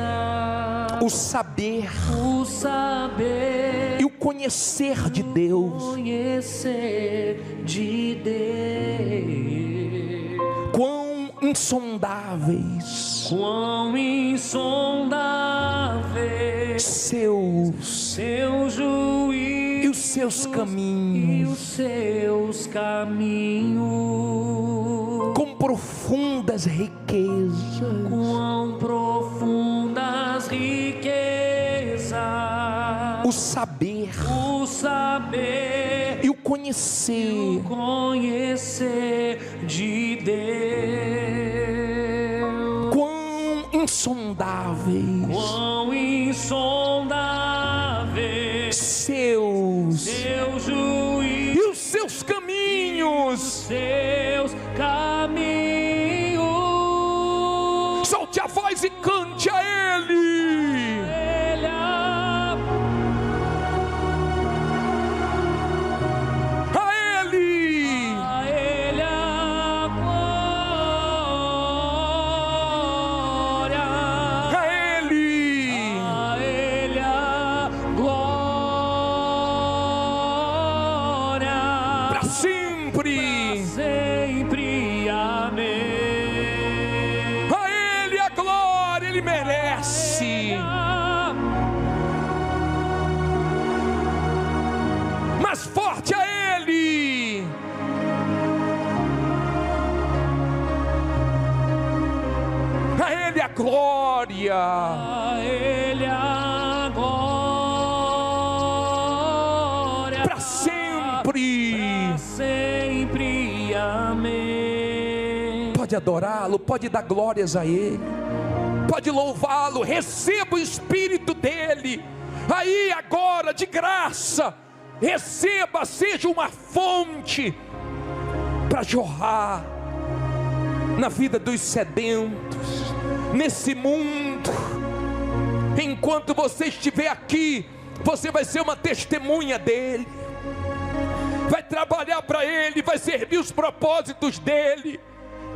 o saber o saber e o conhecer de Deus, conhecer de Deus. quão insondáveis Quão insondáveis seus seu juízo e os seus e caminhos, os seus caminhos. com profundas riquezas, Quão profundas riquezas, o saber o saber e o conhecer conhecer de Deus. quão insondáveis Quão insondáveis seus seu juízo, e os seus caminhos. seus caminhos. Solte a voz e cante a ele. Ele A ele, a ele a glória. a ele, A ele a glória. para sempre. Sempre, amém. A ele a glória, ele merece. Mais forte a ele. A ele a glória, A ele a glória. para sempre. Pra sempre, amém. Pode adorá-lo, pode dar glórias a ele, pode louvá-lo, receba o Espírito dele, aí agora de graça, receba, seja uma fonte para jorrar na vida dos sedentos, nesse mundo. Enquanto você estiver aqui, você vai ser uma testemunha dele, vai trabalhar para ele, vai servir os propósitos dele,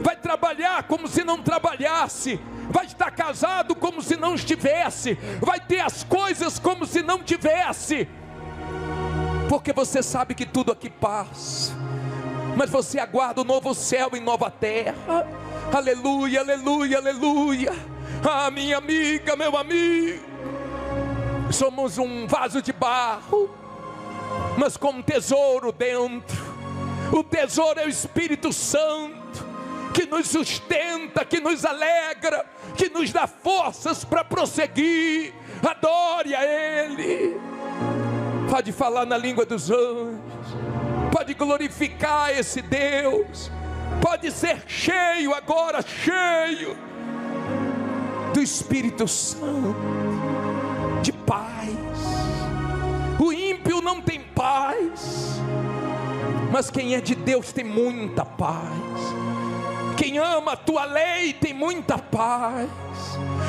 vai trabalhar como se não trabalhasse, vai estar casado como se não estivesse, vai ter as coisas como se não tivesse, porque você sabe que tudo aqui passa, mas você aguarda o novo céu e nova terra. Aleluia, aleluia, aleluia. Ah, minha amiga, meu amigo, somos um vaso de barro, mas com um tesouro dentro. O tesouro é o Espírito Santo, que nos sustenta, que nos alegra, que nos dá forças para prosseguir. Adore a ele. Pode falar na língua dos anjos, pode glorificar esse Deus, pode ser cheio agora, cheio do Espírito Santo, de paz. Mas quem é de Deus tem muita paz. Quem ama a tua lei tem muita paz.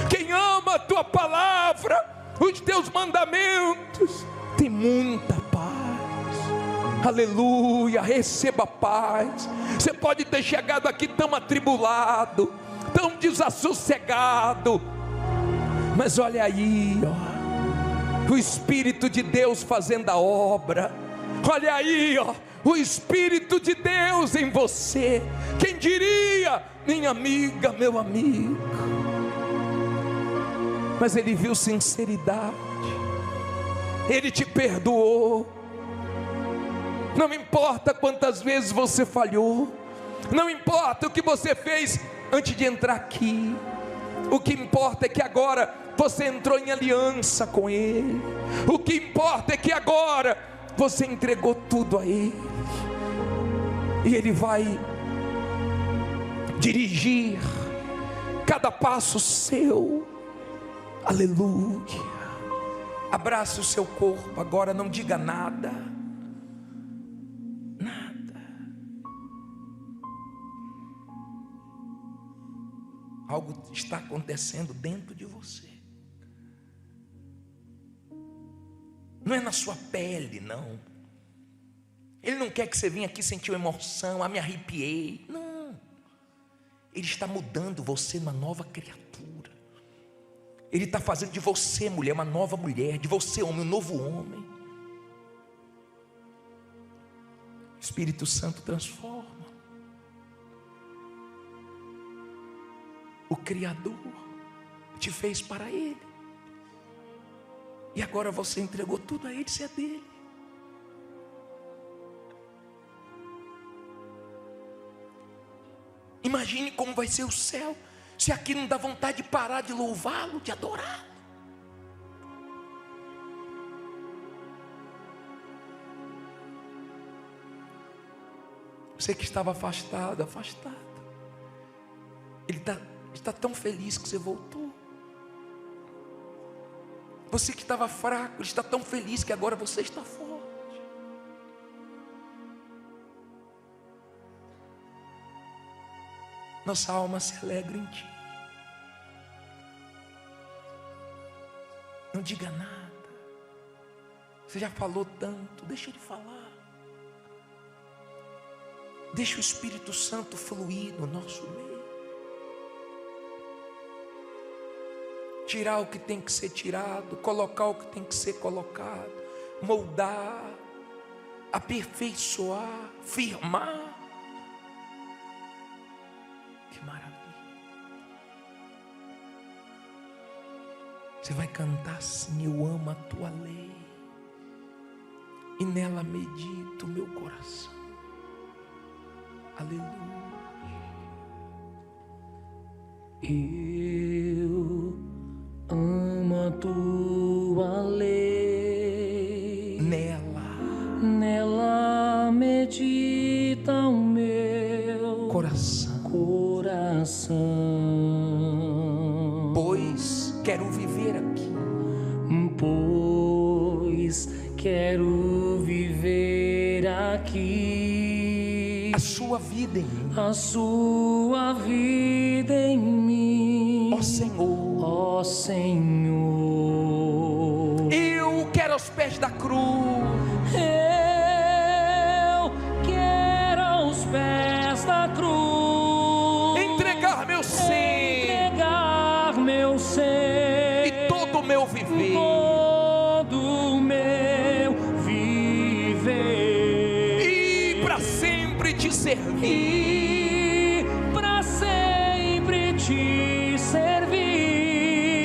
Quem ama a tua palavra, os teus mandamentos, tem muita paz. Aleluia, receba paz. Você pode ter chegado aqui tão atribulado, tão desassossegado, mas olha aí, ó, o Espírito de Deus fazendo a obra. Olha aí, ó, o Espírito de Deus em você. Quem diria, minha amiga, meu amigo? Mas Ele viu sinceridade, Ele te perdoou. Não importa quantas vezes você falhou, não importa o que você fez antes de entrar aqui, o que importa é que agora você entrou em aliança com Ele. O que importa é que agora você entregou tudo a Ele, e Ele vai dirigir cada passo seu. Aleluia. Abrace o seu corpo agora, não diga nada. Nada. Algo está acontecendo dentro de você. Não é na sua pele, não. Ele não quer que você venha aqui sentir uma emoção, me arrepiei. Não. Ele está mudando você uma nova criatura. Ele está fazendo de você, mulher, uma nova mulher, de você, homem, um novo homem. O Espírito Santo transforma. O Criador te fez para Ele, e agora você entregou tudo a Ele, isso é dele. Imagine como vai ser o céu, se aqui não dá vontade de parar de louvá-lo, de adorá-lo. Você que estava afastado, Ele está tão feliz que você voltou. Você que estava fraco, Ele está tão feliz que agora você está forte. Nossa alma se alegra em Ti. Não diga nada. Você já falou tanto, deixa Ele falar. Deixa o Espírito Santo fluir no nosso meio. Tirar o que tem que ser tirado, colocar o que tem que ser colocado, moldar, aperfeiçoar, firmar. Que maravilha. Você vai cantar assim: eu amo a tua lei, e nela medito o meu coração. Aleluia. Eu amo a tua lei, nela medita o meu coração. Pois quero viver aqui, a sua vida em mim, ó Senhor. Eu quero aos pés da cruz, entregar meu ser, e todo o meu viver, e para sempre te servir,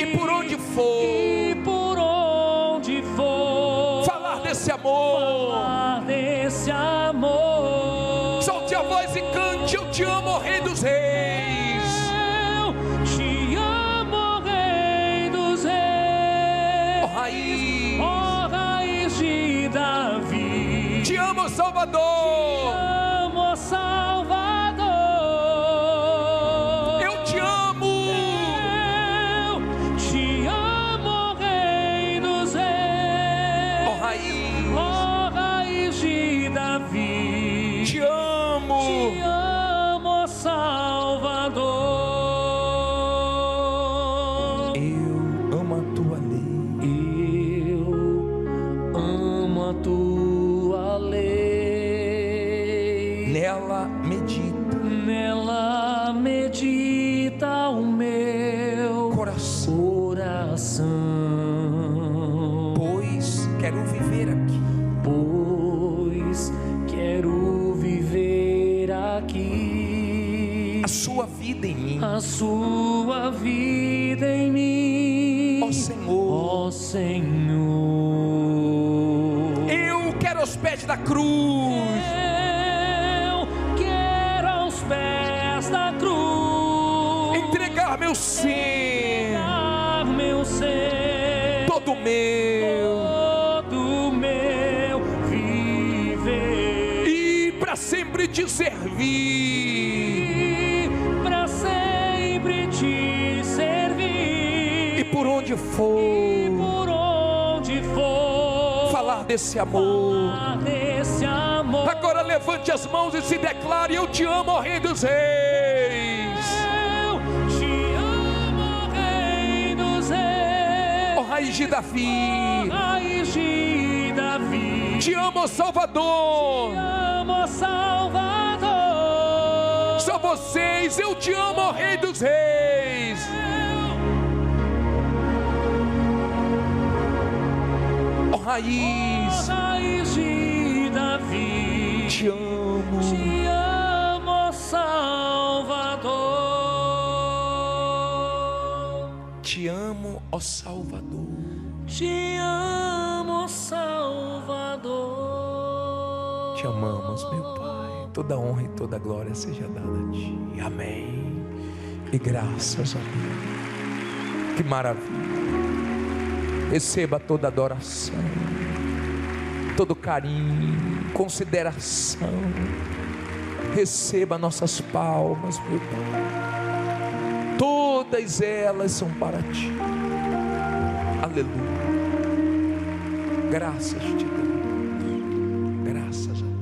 e por onde for, falar desse amor. Solte a voz e cante: eu te amo, ó Rei dos Reis. Ó raiz de Davi. Te amo, Salvador. Eu te amo. Rei dos Reis. Ó raiz de Davi. Te amo. Te amo, Salvador. Eu amo a tua lei. Eu amo a tua lei. Nela medita o meu coração. Pois quero viver aqui. Pois quero viver aqui. A sua vida em mim. A sua vida em mim. Ó Senhor. Ó Senhor. Eu quero aos pés da cruz. Eu quero aos pés da cruz Entregar meu ser. meu ser. Todo meu viver. E para sempre te servir. Para sempre te servir. E por onde for. Falar desse amor. Agora levante as mãos e se declare: eu te amo, ó Rei dos Reis. Eu te amo, Rei dos Reis. Ó Raiz de Davi. Raiz de Davi. Te amo, ó Salvador. Te amo, ó Salvador. Só vocês, eu te amo, ó Rei dos Reis. Ó Raiz de Davi. Te amo. Te amo, Salvador. Te amo, ó Salvador. Te amo, Salvador. Te amamos, meu Pai. Toda honra e toda glória seja dada a Ti. Amém. E graças a Deus. Que maravilha. Receba toda adoração, todo carinho, consideração. Receba nossas palmas, meu Pai. Todas elas são para Ti. Aleluia. Graças te damos. Graças a Deus.